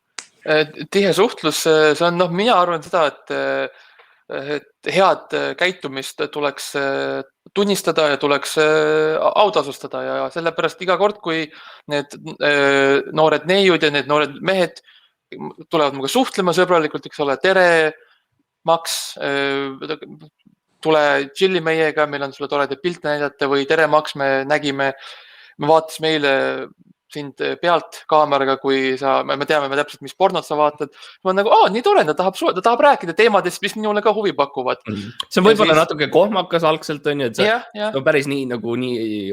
Tihe suhtlus, see on, mina arvan seda, et head käitumist tuleks tunnistada ja tuleks autasustada ja sellepärast iga kord, kui need noored neiud ja need noored mehed tulevad muga suhtlema sõbralikult, eks ole, tere, Max, tule chilli meiega, meil on sulle toreda pilte näidata või tere, Max, me vaatasime eile sind pealt kaameraga, kui me teame täpselt, mis pornot sa vaatad. Ma on nagu, nii tore, ta tahab rääkida teemadest, mis minule ka huvi pakuvad. See on võib-olla natuke kohmakas algselt, on ju, et see on päris nii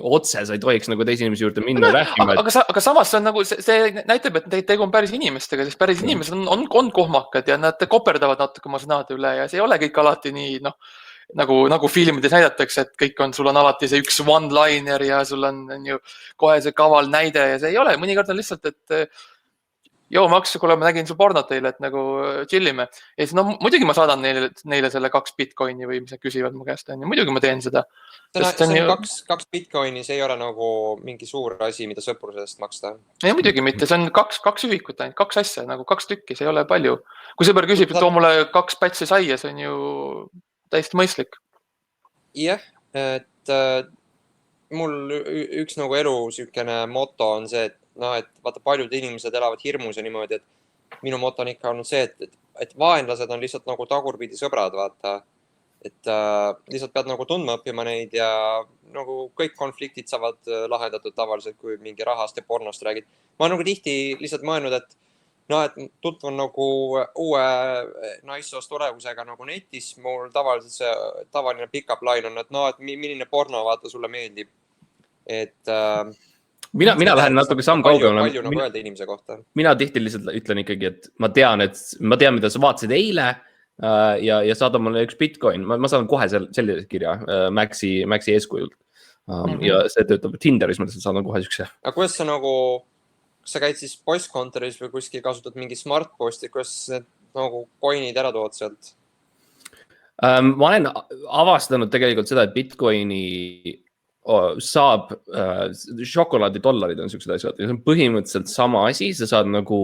otse, sa ei tohiks nagu teise inimese juurde minna rääkima. Aga samas see on nagu, see näitab, et tegu on päris inimestega, sest päris inimesed on kohmakad ja nad koperdavad natuke oma sõnade üle ja see ei ole kõik alati nii, nagu filmides näidatakse, et kõik sul on alati see üks one-liner ja sul on ju kohe see kaval näide ja see ei ole. Mõnikord on lihtsalt, et Max, kuule, ma nägin su pornot teile, et nagu chillime. Ja siis, muidugi ma saadan neile selle 2 bitcoini või mis nad küsivad mu käest. Muidugi ma teen seda. See on 2 bitcoini, see ei ole nagu mingi suur asi, mida sõprusest maksta. Ei, muidugi mitte, see on 2 ühikut ainult, 2 asja, nagu 2 tükki, see ei ole palju. Kui sõber küsib, et too mulle 2 pätsi saia, see on ju täiesti mõistlik. Jah, et mul üks nagu elu sükene moto on see, et vaata paljud inimesed elavad hirmus ja niimoodi, et minu moto on ikka olnud see, et vaenlased on lihtsalt nagu tagurpidi sõbrad, vaata. Et lihtsalt pead nagu tundma õppima neid ja nagu kõik konfliktid saavad lahendatud tavaliselt, kui mingi rahast ja pornost räägid. Ma nagu tihti lihtsalt mõelnud, et tutvun nagu uue naissoost olevusega nagu netis. Mul tavaliselt see tavaline pick-up line on, et milline porno vaata sulle meeldib. Et mina lähen natuke samm kaugemale. Palju nagu öelda inimese kohta. Mina tihti lihtsalt ütlen ikkagi, et ma tean, mida sa vaatasid eile ja saada mulle üks Bitcoin. Ma saan kohe sellise kirja Maxi eeskujult. Ja see töötab Tinderis, ma saan kohe sükse. Aga kuidas sa nagu, sa käid siis postkontoris või kuskil kasutad mingi smartposti, kuidas need nagu coinid ära tood sealt? Ma olen avastanud tegelikult seda, et Bitcoini saab, šokolaadidollarid on sellised asjad ja see on põhimõtteliselt sama asi, sa saad nagu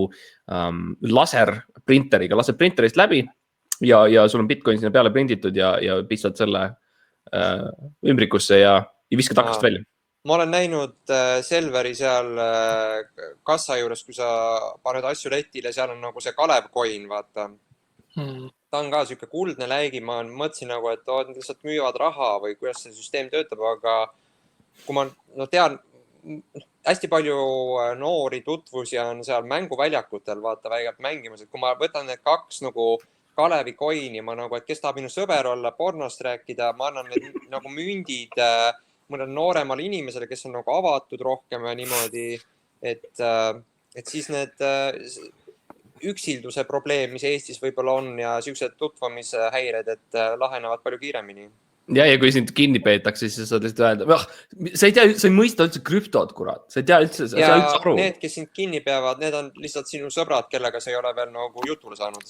laserprinteriga, lased printerist läbi ja sul on Bitcoin sinna peale printitud ja pistad selle ümbrikusse ja viskad aknast välja. Ma olen näinud Selveri seal kassa juures, kui sa paned asju letile, seal on nagu see Kalev coin, vaata. Ta on ka siuke kuldne läigi, ma mõtlesin nagu, et nad lihtsalt müüvad raha või kuidas see süsteem töötab, aga kui ma tean, hästi palju noori tutvusi on seal mänguväljakutel, vaata, väigalt mängimas, et kui ma võtan need kaks nagu Kalevi coini, ma nagu, et kes tahab minu sõber olla, pornost rääkida, ma annan need nagu mündid mõnele nooremale inimesele, kes on nagu avatud rohkem ja niimoodi, et siis need üksilduse probleem, mis Eestis võib-olla on ja siuksed tutvamishäired, et lahenevad palju kiiremini. Ja kui sind kinni peetakse, siis sa saad lihtsalt öelda, sa ei mõista üldse krüptod, kurat. Sa ei tea üldse, sa ei üldse aru. Need, kes sind kinni peavad, need on lihtsalt sinu sõbrad, kellega sa ei ole veel nagu jutule saanud.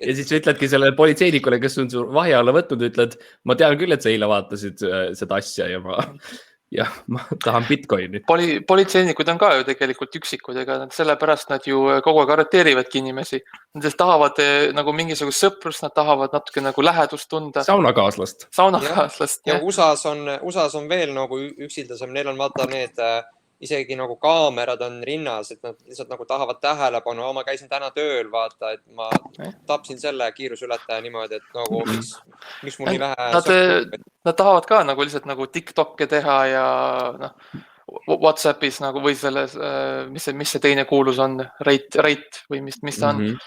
Ja siis ütledki sellele politseinikule, kes on su vahi alla võtnud, ütled, ma tean küll, et sa eile vaatasid seda asja ja ma tahan Bitcoini. Politseinikud on ka ju tegelikult üksikud, ega sellepärast nad ju kogu aeg arreteerivadki inimesi. Nad tahavad nagu mingisugust sõprust, nad tahavad natuke nagu lähedust tunda. Saunakaaslast. Ja USAs on veel nagu üksildasem, neil on vaata need isegi nagu kaamerad on rinnas, et nad lihtsalt nagu tahavad tähelepanu, ma käisin täna tööl, vaata, et ma tapsin selle kiirusuletaja niimoodi, et nagu miks mul nii vähe Nad tahavad ka nagu lihtsalt nagu TikTokke teha ja WhatsAppis nagu või selles, mis see teine kuulus on, Rate või mis ta on,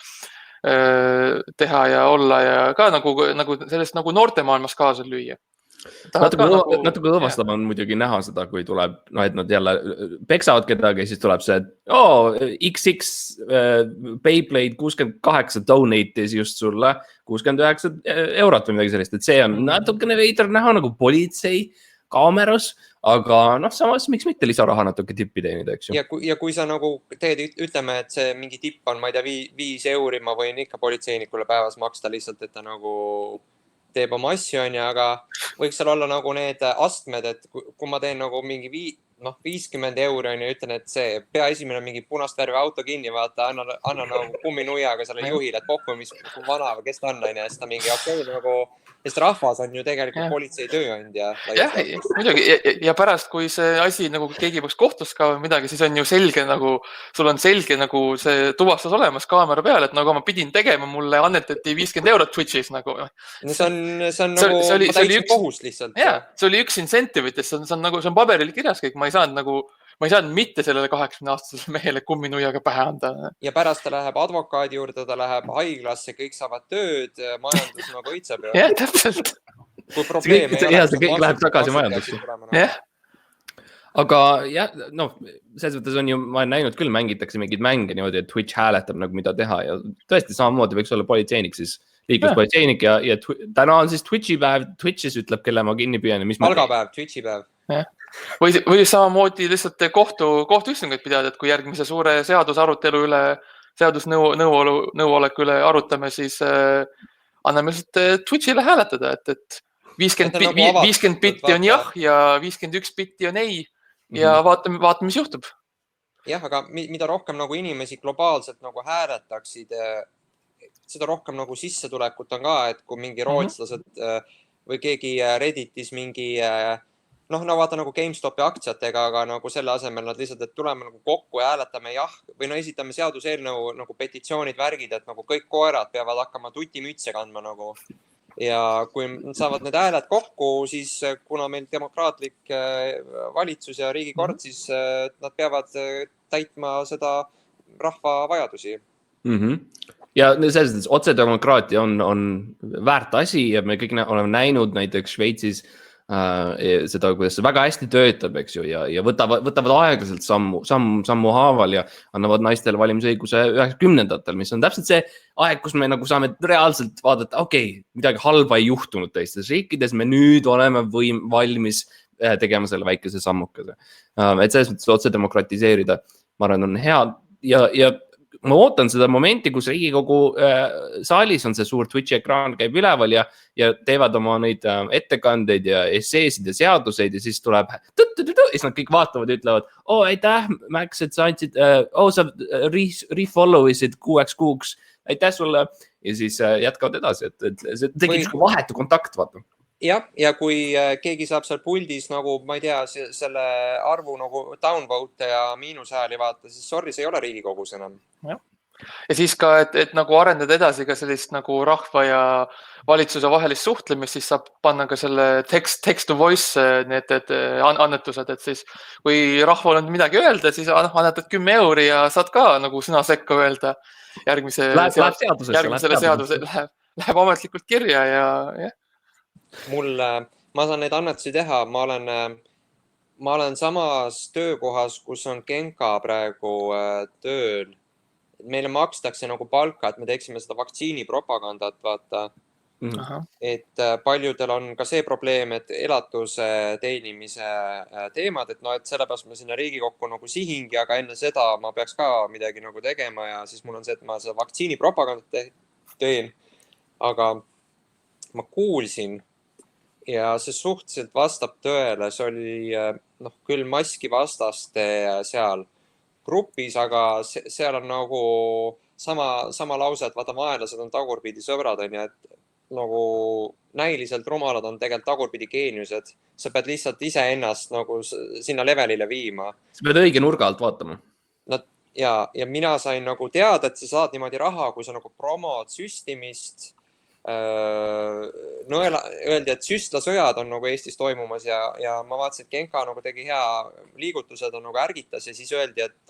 teha ja olla ja ka nagu sellest nagu noorte maailmas kaasa lüüa. Natuke õvastav on muidugi näha seda, kui tuleb, et nad jälle peksavad kedagi, siis tuleb see, XX Beyblade 68 donate'is just sulle 69 eurot või midagi sellist, et see on natukene veider näha nagu politsei kaameras, aga samas miks mitte lisaraha natuke tippi teenida, eks ju. Ja kui sa nagu teed, ütleme, et see mingi tipp on, ma ei tea, 5 euri, ma võin ikka politseinikule päevas maksta lihtsalt, et ta nagu teeb oma asju, aga võiks seal olla nagu need astmed, et kui ma teen nagu mingi 50 euri ja ütlen, et see pea esimene mingi punast värvi auto kinni, vaata, anna nagu kumminuiaga selle juhile, et pohku, mis vana või kes ta on, ja siis ta mingi nagu, sest rahvas on ju tegelikult politsei tööandja. Jah, muidugi. Ja pärast, kui see asi nagu keegi peaks kohtus ka või midagi, siis on ju selge nagu, sul on selge nagu see tuvastus olemas kaamera peal, et nagu ma pidin tegema, mulle annetati 50 eurot Twitchis nagu. See on nagu, ma täitsin kohust lihtsalt. Jah, see oli üks incentivitest, see on paberil kirjas kõik, ma ei saanud mitte sellele 80-aastasele mehele kumminuiaga pähe anda. Ja pärast ta läheb advokaadi juurde, ta läheb haiglasse, kõik saavad tööd, majandus nagu õitseb. Jah, täpselt. Kui probleeme ei ole. See kõik läheb tagasi majandusse. Aga jah, selles mõttes on ju, ma olen näinud küll, mängitakse mingid mänge niimoodi, et Twitch hääletab nagu mida teha ja tõesti samamoodi võiks olla politseinik siis. Liikluspolitseinik ja täna on siis Twitchi päev, Twitchis ütleb, kelle ma kinni püüan. Palgapäev, Twitchi päev. Või samamoodi lihtsalt kohtuistungeid pidada, et kui järgmise suure seadusarutelu üle, seadusnõuoleku üle arutame, siis anname lihtsalt Twitchile hääletada, et 50 bitti on jah ja 51 bitti on ei ja vaatame, mis juhtub. Jah, aga mida rohkem nagu inimesi globaalselt nagu hääletaksid, seda rohkem nagu sissetulekut on ka, et kui mingi rootslased või keegi Redditis mingi, vaata nagu GameStopi aktsiatega, aga nagu selle asemel nad lihtsalt, et tuleme nagu kokku ja hääletame jah, või esitame seaduseelnõu nagu petitsioonid, värgid, et nagu kõik koerad peavad hakkama tutimütse kandma nagu. Ja kui saavad need hääled kokku, siis kuna meil demokraatlik valitsus ja riigikord, siis nad peavad täitma seda rahva vajadusi. Ja selles mõttes otsedemokraatia on väärt asi ja me kõik oleme näinud näiteks Šveitsis seda, kuidas see väga hästi töötab, eks ju, ja võtavad aeglaselt sammu haaval ja annavad naistele valimisõiguse 90-ndatel, mis on täpselt see aeg, kus me nagu saame reaalselt vaadata, okei, midagi halba ei juhtunud teistes riikides, me nüüd oleme valmis tegema selle väikese sammukese. Et selles mõttes otse demokratiseerida, ma arvan, on hea ja ma ootan seda momenti, kus Riigikogu saalis on see suur Twitchi ekraan käib üleval ja teevad oma neid ettekandeid ja esseesid ja seaduseid ja siis tuleb ja siis nad kõik vaatavad ja ütlevad, aitäh, Max, et sa andsid, sa refollow isid 6 kuuks, aitäh sulle ja siis jätkavad edasi, et see tegib vahetu kontakt, vaata. Jah, ja kui keegi saab seal puldis nagu, ma ei tea, selle arvu nagu downvote ja miinushääli vaata, siis sorry, see ei ole Riigikogus enam. Ja siis ka, et nagu arendada edasi ka sellist nagu rahva ja valitsuse vahelist suhtlemist, siis saab panna ka selle text to voice need annetused, et siis kui rahval on midagi öelda, siis annetad 10 € ja saad ka nagu sõna sekka öelda järgmisele seaduse, läheb ametlikult kirja ja jah. Ma saan neid annetusi teha, ma olen samas töökohas, kus on Genka praegu tööl. Meile makstakse nagu palka, et me teeksime seda vaktsiinipropagandat, vaata. Et paljudel on ka see probleem, et elatuse teenimise teemad, et sellepärast ma sinna Riigikokku nagu sihingi, aga enne seda ma peaks ka midagi nagu tegema ja siis mul on see, et ma seda vaktsiinipropagandat teen. Aga ma kuulsin, ja see suhteliselt vastab tõele, see oli küll maski vastaste seal grupis, aga seal on nagu sama lause, et vaata vaenlased on tagurpidi sõbrad, on ju, et nagu näiliselt rumalad on tegelikult tagurpidi geeniused. Sa pead lihtsalt iseennast nagu sinna levelile viima. Sa pead õige nurga alt vaatama. Ja mina sain nagu teada, et sa saad niimoodi raha, kui sa nagu promod süstimist. Öeldi, et süstlasõjad on nagu Eestis toimumas ja ma vaatasin, et Genka nagu tegi hea liigutused, on nagu ärgitas ja siis öeldi, et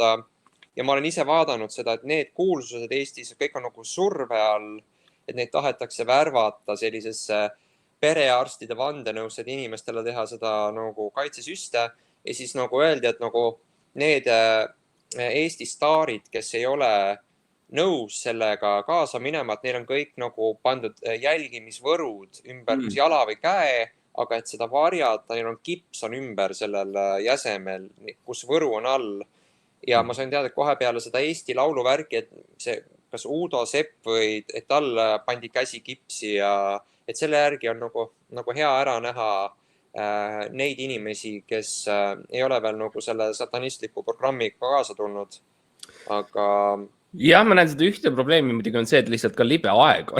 ja ma olen ise vaadanud seda, et need kuulsused Eestis kõik on nagu surve all, et neid tahetakse värvata sellisesse perearstide vandenõusse, et inimestele teha seda nagu kaitsesüste ja siis nagu öeldi, et nagu need Eesti staarid, kes ei ole nõus sellega kaasa minema, et neil on kõik nagu pandud jälgimisvõrud ümber jala või käe, aga et seda varjata, neil on kips on ümber sellel jäsemel, kus võru on all. Ja ma sain teada, et kohe peale seda Eesti lauluvärki, et see kas Uudo Sepp või et tal pandi käsi kipsi ja et selle järgi on nagu hea ära näha neid inimesi, kes ei ole veel nagu selle satanistliku programmiga kaasa tulnud. Aga jah, ma näen seda ühte probleemi, muidugi on see, et lihtsalt ka libe aeg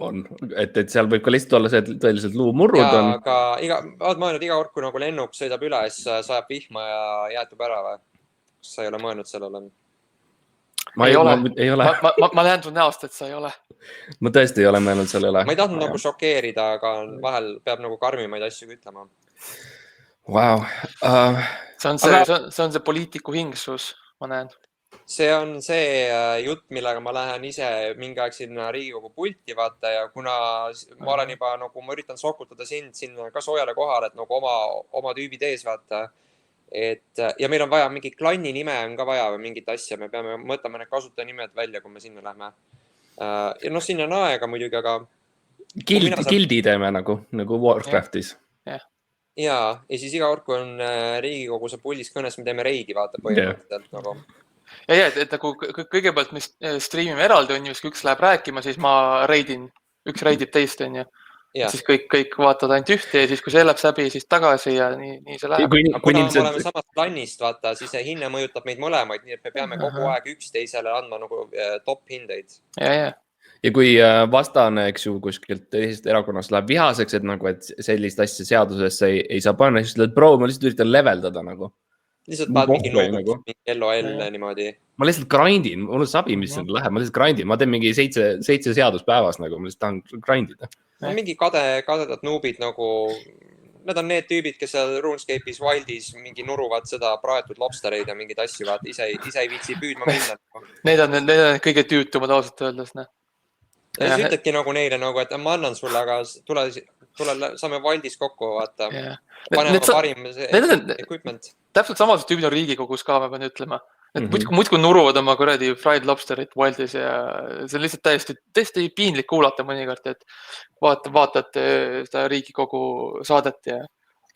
on. Et seal võib ka lihtsalt olla see, et tõeliselt luumurrud on. Ja, aga oled mõelnud iga kord, kui nagu lennuk sõidab üle, siis sajab vihma ja jäätub ära või? Kas sa ei ole mõelnud sellele? Ma ei ole. Ma näen su näost, et sa ei ole. Ma tõesti ei ole mõelnud sellele. Ma ei tahtnud nagu šokeerida, aga vahel peab nagu karmimaid asju ütlema. Wow. See on see poliitiku hingsus, ma näen. See on see jutt, millega ma lähen ise mingi aeg sinna Riigikogu pulti vaata ja kuna ma olen juba nagu ma üritan sokutada sind sinna ka soojale kohale, et nagu oma tüübid ees vaata. Ja meil on vaja mingi klanni nime on ka vaja või mingit asja, me peame mõtlema need kasutajanimed välja, kui me sinna lähme. Ja sinna on aega muidugi, aga Gildi teeme nagu Warcraftis. Ja siis iga kord, kui on Riigikogu see puldis kõnes, me teeme reidi vaata põhimõtteliselt nagu. Ja, et nagu kõigepealt me streamime eraldi on ju, kui üks läheb rääkima, siis ma üks reidib teist on ju. Siis kõik vaatavad ainult ühte ja siis kui see läheb läbi, siis tagasi ja nii see läheb. Kuna me oleme samast plannist, vaata, siis see hinne mõjutab meid mõlemaid, nii et me peame kogu aeg üksteisele andma nagu top hindeid. Ja kui vastane, eks ju, kuskilt teisest erakonnast läheb vihaseks, et nagu, et sellist asja seadusesse ei saa panna, siis ütled, bro, ma lihtsalt üritan leveldada nagu. Lihtsalt paad mingi nuubut, mingi LOL niimoodi. Ma lihtsalt grindin, mul on sabi, mis siin läheb, ma lihtsalt grindin. Ma teen mingi 7 seadus päevas, nagu ma lihtsalt tahan grindida. Mingi kadedad nuubid nagu, need on need tüübid, kes seal RuneScape'is Wildis mingi nuruvad seda praetud lobstereid ja mingid asju, vaat ise ei viitsi püüdma minna. Need on kõige tüütumad ausalt öeldes. Ja siis ütledki nagu neile, et ma annan sulle, aga saame Waldis kokku, vaata. Yeah. Paneme parim equipment. Täpselt samased tüübid on Riigikogus ka, ma pean ütlema. Muidku nuruvad oma kuradi fried lobsterit Waldis ja see on lihtsalt täiesti piinlik kuulata mõnikord, et vaatad seda Riigikogu saadet ja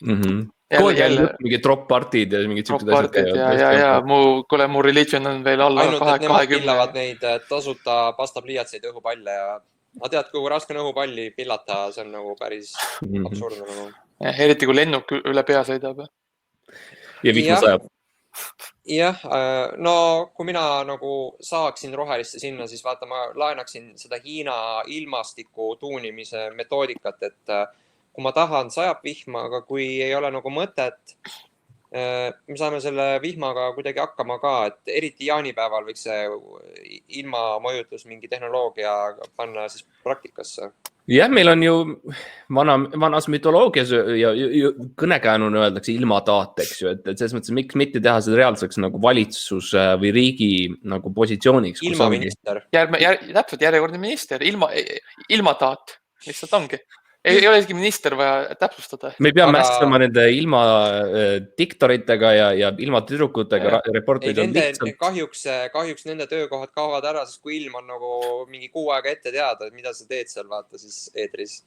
koodi on mingi drop-partid ja mingid siuksed asjad. Ja mu religion on veel alla 20. Ainult, et nemad pillavad neid tasuta pastapliiatseid õhupalle ja ma tead, kui raske on õhupalli pillata, see on nagu päris absurdne. Eriti kui lennuk üle pea sõidab. Ja vihma sajab. Jah, no kui mina nagu saaksin rohelisse sinna, siis vaata, ma laenaksin seda Hiina ilmastiku tuunimise metoodikat, et kui ma tahan, sajab vihma, aga kui ei ole nagu mõtet, me saame selle vihmaga kuidagi hakkama ka, et eriti jaanipäeval võiks see ilmamõjutus mingi tehnoloogia panna siis praktikasse. Jah, meil on ju vanas mütoloogias ja kõnekäänuna öeldakse ilmataat, eks ju, et selles mõttes, miks mitte teha seda reaalseks nagu valitsus või riigi nagu positsiooniks. Ilmaminister. Täpselt järjekordne minister, ilmataat, lihtsalt ongi. Ei ole isegi minister vaja täpsustada. Me peame mässama nende ilma diktoritega ja ilma tüdrukutega reporterid on lihtsalt. Kahjuks nende töökohad kaovad ära, sest kui ilm on nagu mingi 6 aega ette teada, et mida sa teed seal vaata siis eetris.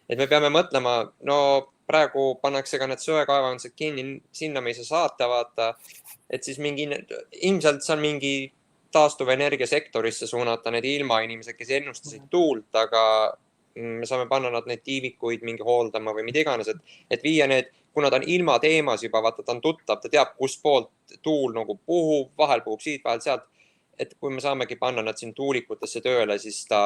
Et me peame mõtlema, no praegu pannakse ka need söekaevandused kinni, sinna me ei saa saata vaata, et siis ilmselt see on mingi taastuvenergia sektorisse suunata need ilmainimesed, kes ennustasid tuult, aga me saame panna nad neid tiivikuid mingi hooldama või mida iganes, et viia need, kuna ta on ilma teemas juba, vaata, ta on tuttav, ta teab, kus poolt tuul nagu puhub, vahel puhub siit, vahel sealt, et kui me saamegi panna nad siin tuulikutesse tööle, siis ta...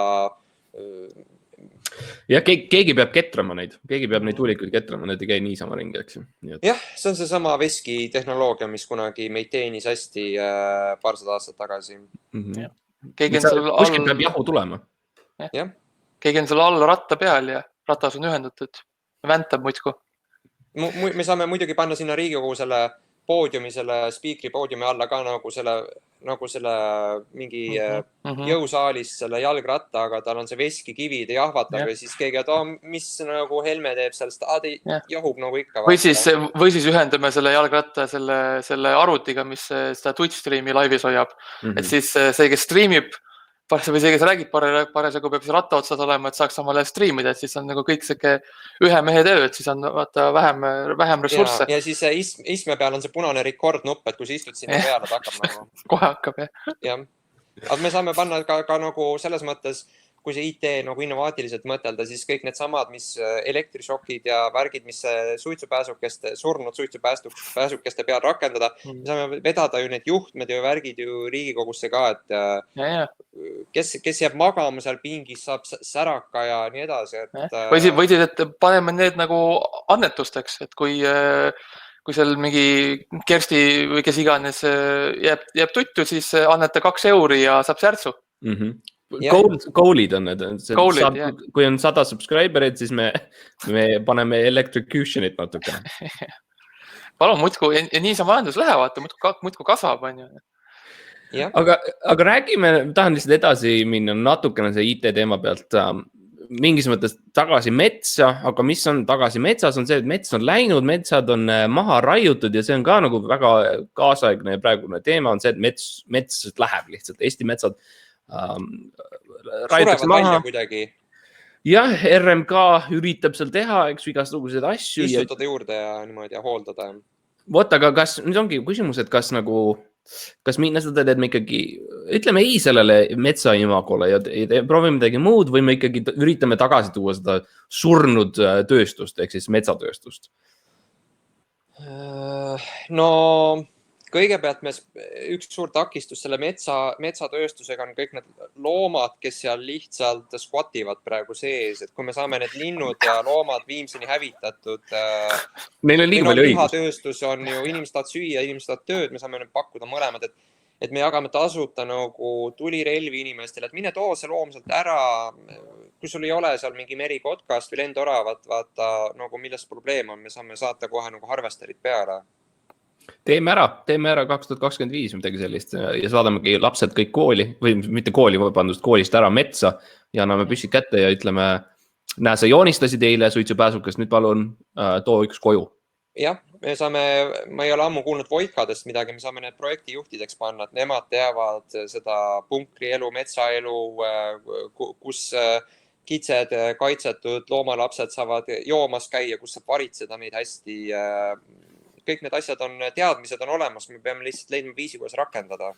Ja keegi peab ketrama neid, keegi peab neid tuulikuid ketrama, need ei käi niisama ringi, eks ju. Jah, see on see sama veski tehnoloogia, mis kunagi meid teenis hästi paarsada aastat tagasi. Kuskil peab jahu tulema. Jah. Keegi on seal all ratta peal ja ratas on ühendatud. Väntab muidku. Me saame muidugi panna sinna Riigikogu selle poodiumi, selle spiikri poodiumi alla ka nagu selle mingi jõusaalis selle jalgratta, aga tal on see veski kivid ja jahvatab ja siis keegi, mis nagu Helme teeb sellest, jahub nagu ikka. Või siis ühendame selle jalgratta selle arvutiga, mis seda Twitch streami laivis hoiab. Et siis see, kes streamib, või see, kes räägib parasjagu peab ratta otsad olema, et saaks samale streamida, et siis on nagu kõik see ühe mehe töö, et siis on vaata vähem ressursse. Ja siis istme peal on see punane rekordnupp, et kui sa istud sinna peale, ta hakkab nagu... Kohe hakkab, jah. Jah. Aga me saame panna ka nagu selles mõttes, kui see IT nagu innovaatiliselt mõtelda, siis kõik need samad, mis elektrišokid ja värgid, mis surnud suitsupääsukeste peal rakendada, me saame vedada ju need juhtmed ja värgid ju Riigikogusse ka, et kes jääb magama seal pingis, saab säraka ja nii edasi. Või siis, et paneme need nagu annetusteks, et kui seal mingi Kersti või kes iganes jääb tuttu, siis anneta 2 € ja saab särtsu. Koolid on need. Kui on 100 subscriberid, siis me paneme electrocutionit natuke. Palun, muidku, ja nii see majandus lähevad, muidku kasvab. Aga räägime, tahan lihtsalt edasi minna natukene see IT teema pealt. Mingis mõttes tagasi metsa, aga mis on tagasi metsas, on see, et mets on läinud, metsad on maha raiutud ja see on ka nagu väga kaasaegne ja praegune teema on see, et mets läheb lihtsalt. Eesti metsad surevad välja kuidagi. Jah, RMK üritab seal teha, eks igasuguseid asju. Istutada juurde ja niimoodi ja hooldada. Vot, aga kas, nüüd ongi küsimus, et kas minna seda teed me ikkagi, ütleme ei sellele metsa imagole ja proovime midagi muud või me ikkagi üritame tagasi tuua seda surnud tööstust, ehk siis metsatööstust? No... Kõigepealt üks suur takistus selle metsatööstusega on kõik need loomad, kes seal lihtsalt squativad praegu sees, et kui me saame need linnud ja loomad viimseni hävitatud. Meil on liiga palju õigus. Lihatööstus on ju, inimesed tahavad süüa, inimesed tahavad tööd, me saame nüüd pakkuda mõlemad, et me jagame tasuta nagu tulirelvi inimestele, et mine too see loom sealt ära, kui sul ei ole seal mingi merikotkast või lendoravat, vaata nagu milles probleem on, me saame saata kohe nagu harvesterid peale. Teeme ära 2025 midagi sellist ja saadamegi lapsed kõik kooli või mitte kooli, vabandust, koolist ära metsa ja anname püssid kätte ja ütleme, näe, sa joonistasid eile suitsupääsukest, nüüd palun too üks koju. Jah, ma ei ole ammu kuulnud Voikadest midagi, me saame need projektijuhtideks panna, et nemad teavad seda punkrielu, metsaelu, kus kitsed, kaitsetud loomalapsed saavad joomas käia, kus saab varitseda neid hästi. Kõik need asjad teadmised on olemas, me peame lihtsalt leidma viisi, kuidas rakendada.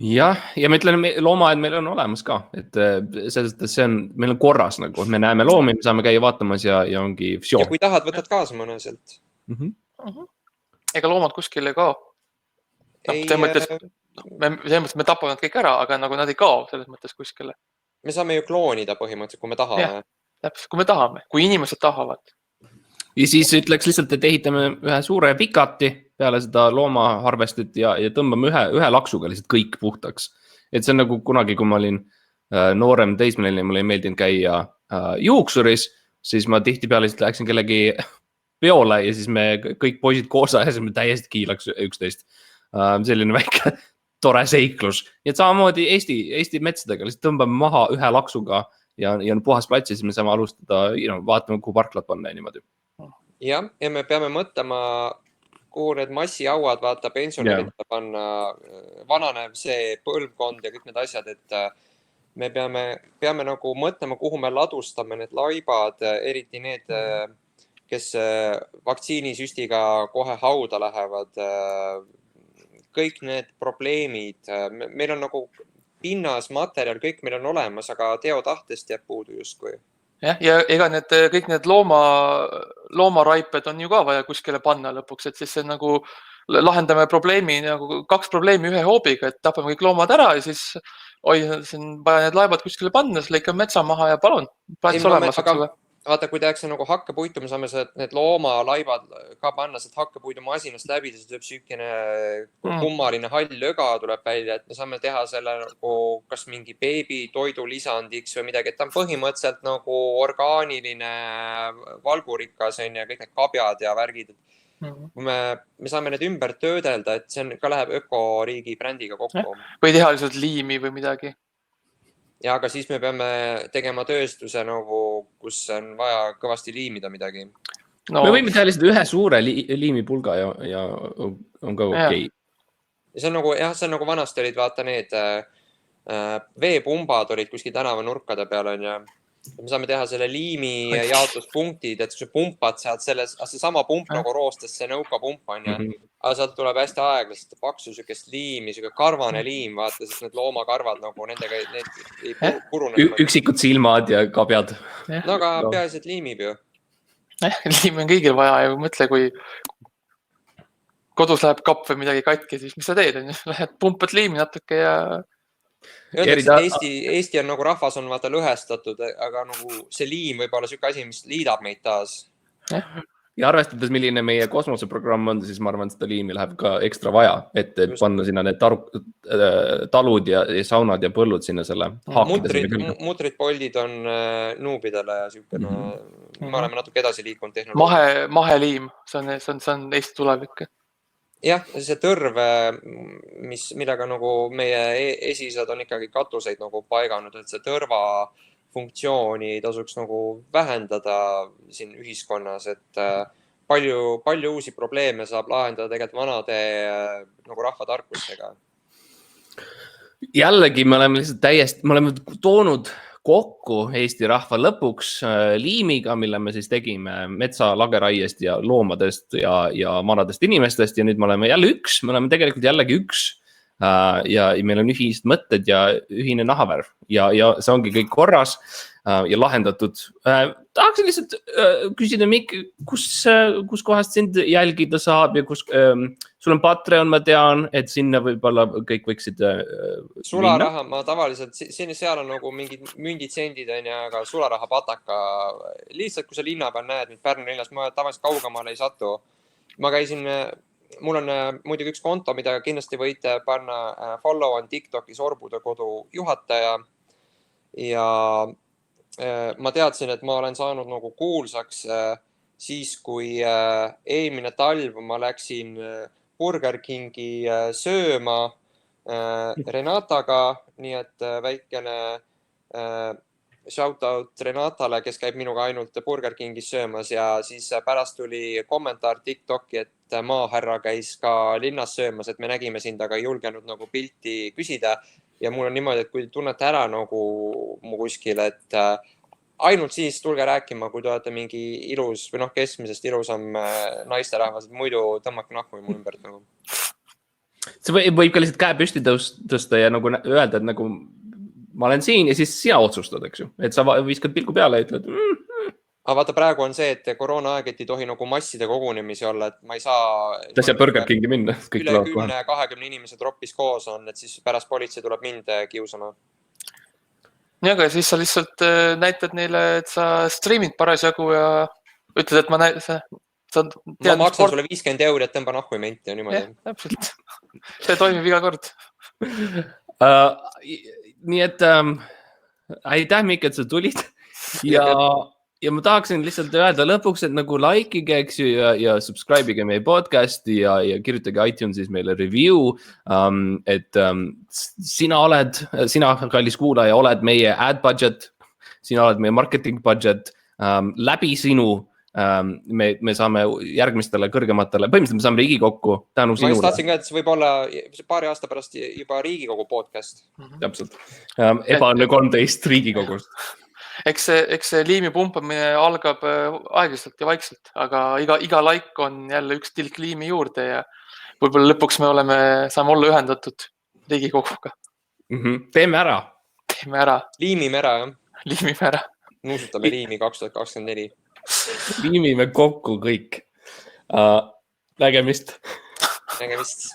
Jah, ja ma ütlen, loomaaed meil on olemas ka, et meil on korras nagu, me näeme loomi, me saame käia vaatamas ja ongi vsjo. Ja kui tahad, võtad kaasa mõne sealt. Ega loomad kuskil ei kao. Selles mõttes me tapame nad kõik ära, aga nagu nad ei kao selles mõttes kuskile. Me saame ju kloonida põhimõtteliselt, kui me tahame. Täpselt, kui me tahame, kui inimesed tahavad. Ja siis ütleks lihtsalt, et ehitame ühe suure pikati peale seda loomaharvestit ja tõmbame ühe laksuga lihtsalt kõik puhtaks. Et see on nagu kunagi, kui ma olin noorem teismeline, mulle ei meeldinud käia juuksuris, siis ma tihtipeale lihtsalt läksin kellegi peole ja siis me kõik poisid koos ajasime täiesti kiilaks üksteist. Selline väike tore seiklus. Ja et samamoodi Eesti metsadega lihtsalt tõmbame maha ühe laksuga ja on puhas plats ja siis me saame alustada, vaatame, kuhu parklad panna ja niimoodi. Jah, ja me peame mõtlema, kuhu need massijauad vaata pensionärita panna, vananev see põlvkond ja kõik need asjad, et me peame nagu mõtlema, kuhu me ladustame need laibad, eriti need, kes vaktsiinisüstiga kohe hauda lähevad, kõik need probleemid, meil on nagu pinnas, materjal, kõik meil on olemas, aga teotahtest jääb puudu justkui. Ja ega kõik need loomaraiped on ju ka vaja kuskile panna lõpuks, et siis see nagu lahendame probleemi, nagu 2 probleemi ühe hoobiga, et tapame kõik loomad ära ja siis siin vaja need laibad kuskile panna, siis lõikame metsa maha ja palun. Vaata, kui tehakse nagu hakkepuitu, me saame need loomalaibad ka panna, sealt hakkepuidu masinast läbi, siis tuleb süükene kummaline hall löga tuleb välja, et me saame teha selle nagu kas mingi beebi toidulisandiks või midagi, et ta on põhimõtteliselt nagu orgaaniline valgurikas ja kõik need kabjad ja värgid. Me saame need ümber töödelda, et see ka läheb ökoriigi brändiga kokku. Või teha lihtsalt liimi või midagi. Ja aga siis me peame tegema tööstuse, kus on vaja kõvasti liimida midagi. Me võime teha lihtsalt ühe suure liimipulga ja on ka okei. See on nagu vanasti olid, vaata need veepumbad olid kuskil tänavanurkade peal ja me saame teha selle liimi jaotuspunktid, et kui pumpad sealt seesama pump nagu roostes, see nõukapump on ja aga sealt tuleb hästi aeglaselt paksu sükest liimi, karvane liim, vaata, sest need loomakarvad nagu nendega ei purune. Üksikud silmad ja kabjad. No aga peaasi, et liimib ju. Liimi on kõigil vaja ja mõtle, kui kodus läheb kapp või midagi katki, siis mis sa teed? Lähed pumpad liimi natuke ja... Eesti on nagu rahvas on vaata lõhestatud, aga nagu see liim võib olla selline asi, mis liidab meid taas. Ja arvestades, milline meie kosmoseprogramm on, siis ma arvan, et seda liimi läheb ka ekstra vaja, et panna sinna need talud ja saunad ja põllud sinna selle haakida. Mutrid poldid on nuubidele ja selline, me oleme natuke edasi liikunud tehnoloogia. Maheliim, see on Eesti tulevik. Jah, see tõrv, millega nagu meie esised on ikkagi katuseid nagu paiganud, et see tõrva funktsiooni tasuks nagu vähendada siin ühiskonnas, et palju uusi probleeme saab lahendada tegelikult vanade nagu rahvatarkustega. Jällegi me oleme toonud kokku Eesti rahva lõpuks liimiga, mille me siis tegime metsalageraaiest ja loomadest ja vanadest inimestest ja nüüd me oleme jälle me oleme tegelikult jällegi üks ja meil on ühised mõtted ja ühine nahavärv ja see ongi kõik korras ja lahendatud. Tahaksin lihtsalt küsida, Mikk, kus kohast sind jälgida saab ja sul on Patreon, ma tean, et sinna võib-olla kõik võiksid Sularaha, ma tavaliselt, seal on nagu mingid mündid, sendid, aga sularaha pataka. Lihtsalt, kui sa linna peal näed, Pärnu linnas, ma tavaliselt kaugemale ei satu. Ma käisin, mul on muidugi üks konto, mida kindlasti võite panna follow on TikTokis Orbude kodu juhataja ja ma teadsin, et ma olen saanud nagu kuulsaks siis, kui eelmine talv ma läksin Burger Kingi sööma Renataga, nii et väikene shout out Renatale, kes käib minuga ainult Burger Kingis söömas ja siis pärast tuli kommentaar TikToki, et maahärra käis ka linnas söömas, et me nägime sind, aga ei julgenud nagu pilti küsida. Ja mul on niimoodi, et kui tunnete ära nagu mu kuskil, et ainult siis tulge rääkima, kui te olete mingi ilus või keskmisest ilusam naisterahvas, et muidu tõmmake nahku mu ümber nagu. See võib ka lihtsalt käe püsti tõsta ja nagu öelda, et nagu ma olen siin ja siis sina otsustad, eks ju. Et sa viskad pilgu peale ja ütled. Aga vaata, praegu on see, et koroona aeg, et ei tohi nagu masside kogunemisi olla, et ma ei saa... Ta saab Burger Kingi minna. Üle 10-20 inimese tropis koos on, et siis pärast politsei tuleb mind kiusama. Nii, aga siis sa lihtsalt näitad neile, et sa streamid parasjagu ja ütled, et ma maksan sulle 50 €, et tõmba nahku ja menti ja niimoodi. Jah, täpselt. See toimib iga kord. Nii et aitäh, Mikk, et sa tulid ja ma tahaksin lihtsalt öelda lõpuks, et nagu likeige, eks ju, ja subscribe'ige meie podcasti ja kirjutage iTunesis meile review, et sina, kallis kuulaja, oled meie ad budget, sina oled meie marketing budget, läbi sinu me saame järgmistele kõrgematele, põhimõtteliselt me saame Riigikokku tänu sinule. Ma just tahtsin ka, et see võib olla paari aasta pärast juba Riigikogu podcast. Täpselt. Ebaõnne 13 Riigikogust. Eks see liimi pumpamine algab aeglaselt ja vaikselt, aga iga like on jälle üks tilk liimi juurde ja võib-olla lõpuks me saame olla ühendatud Riigikoguga. Teeme ära. Liimime ära, jah. Liimime ära. Nuusutame liimi 2024. Liimime kokku kõik. Nägemist. Nägemist.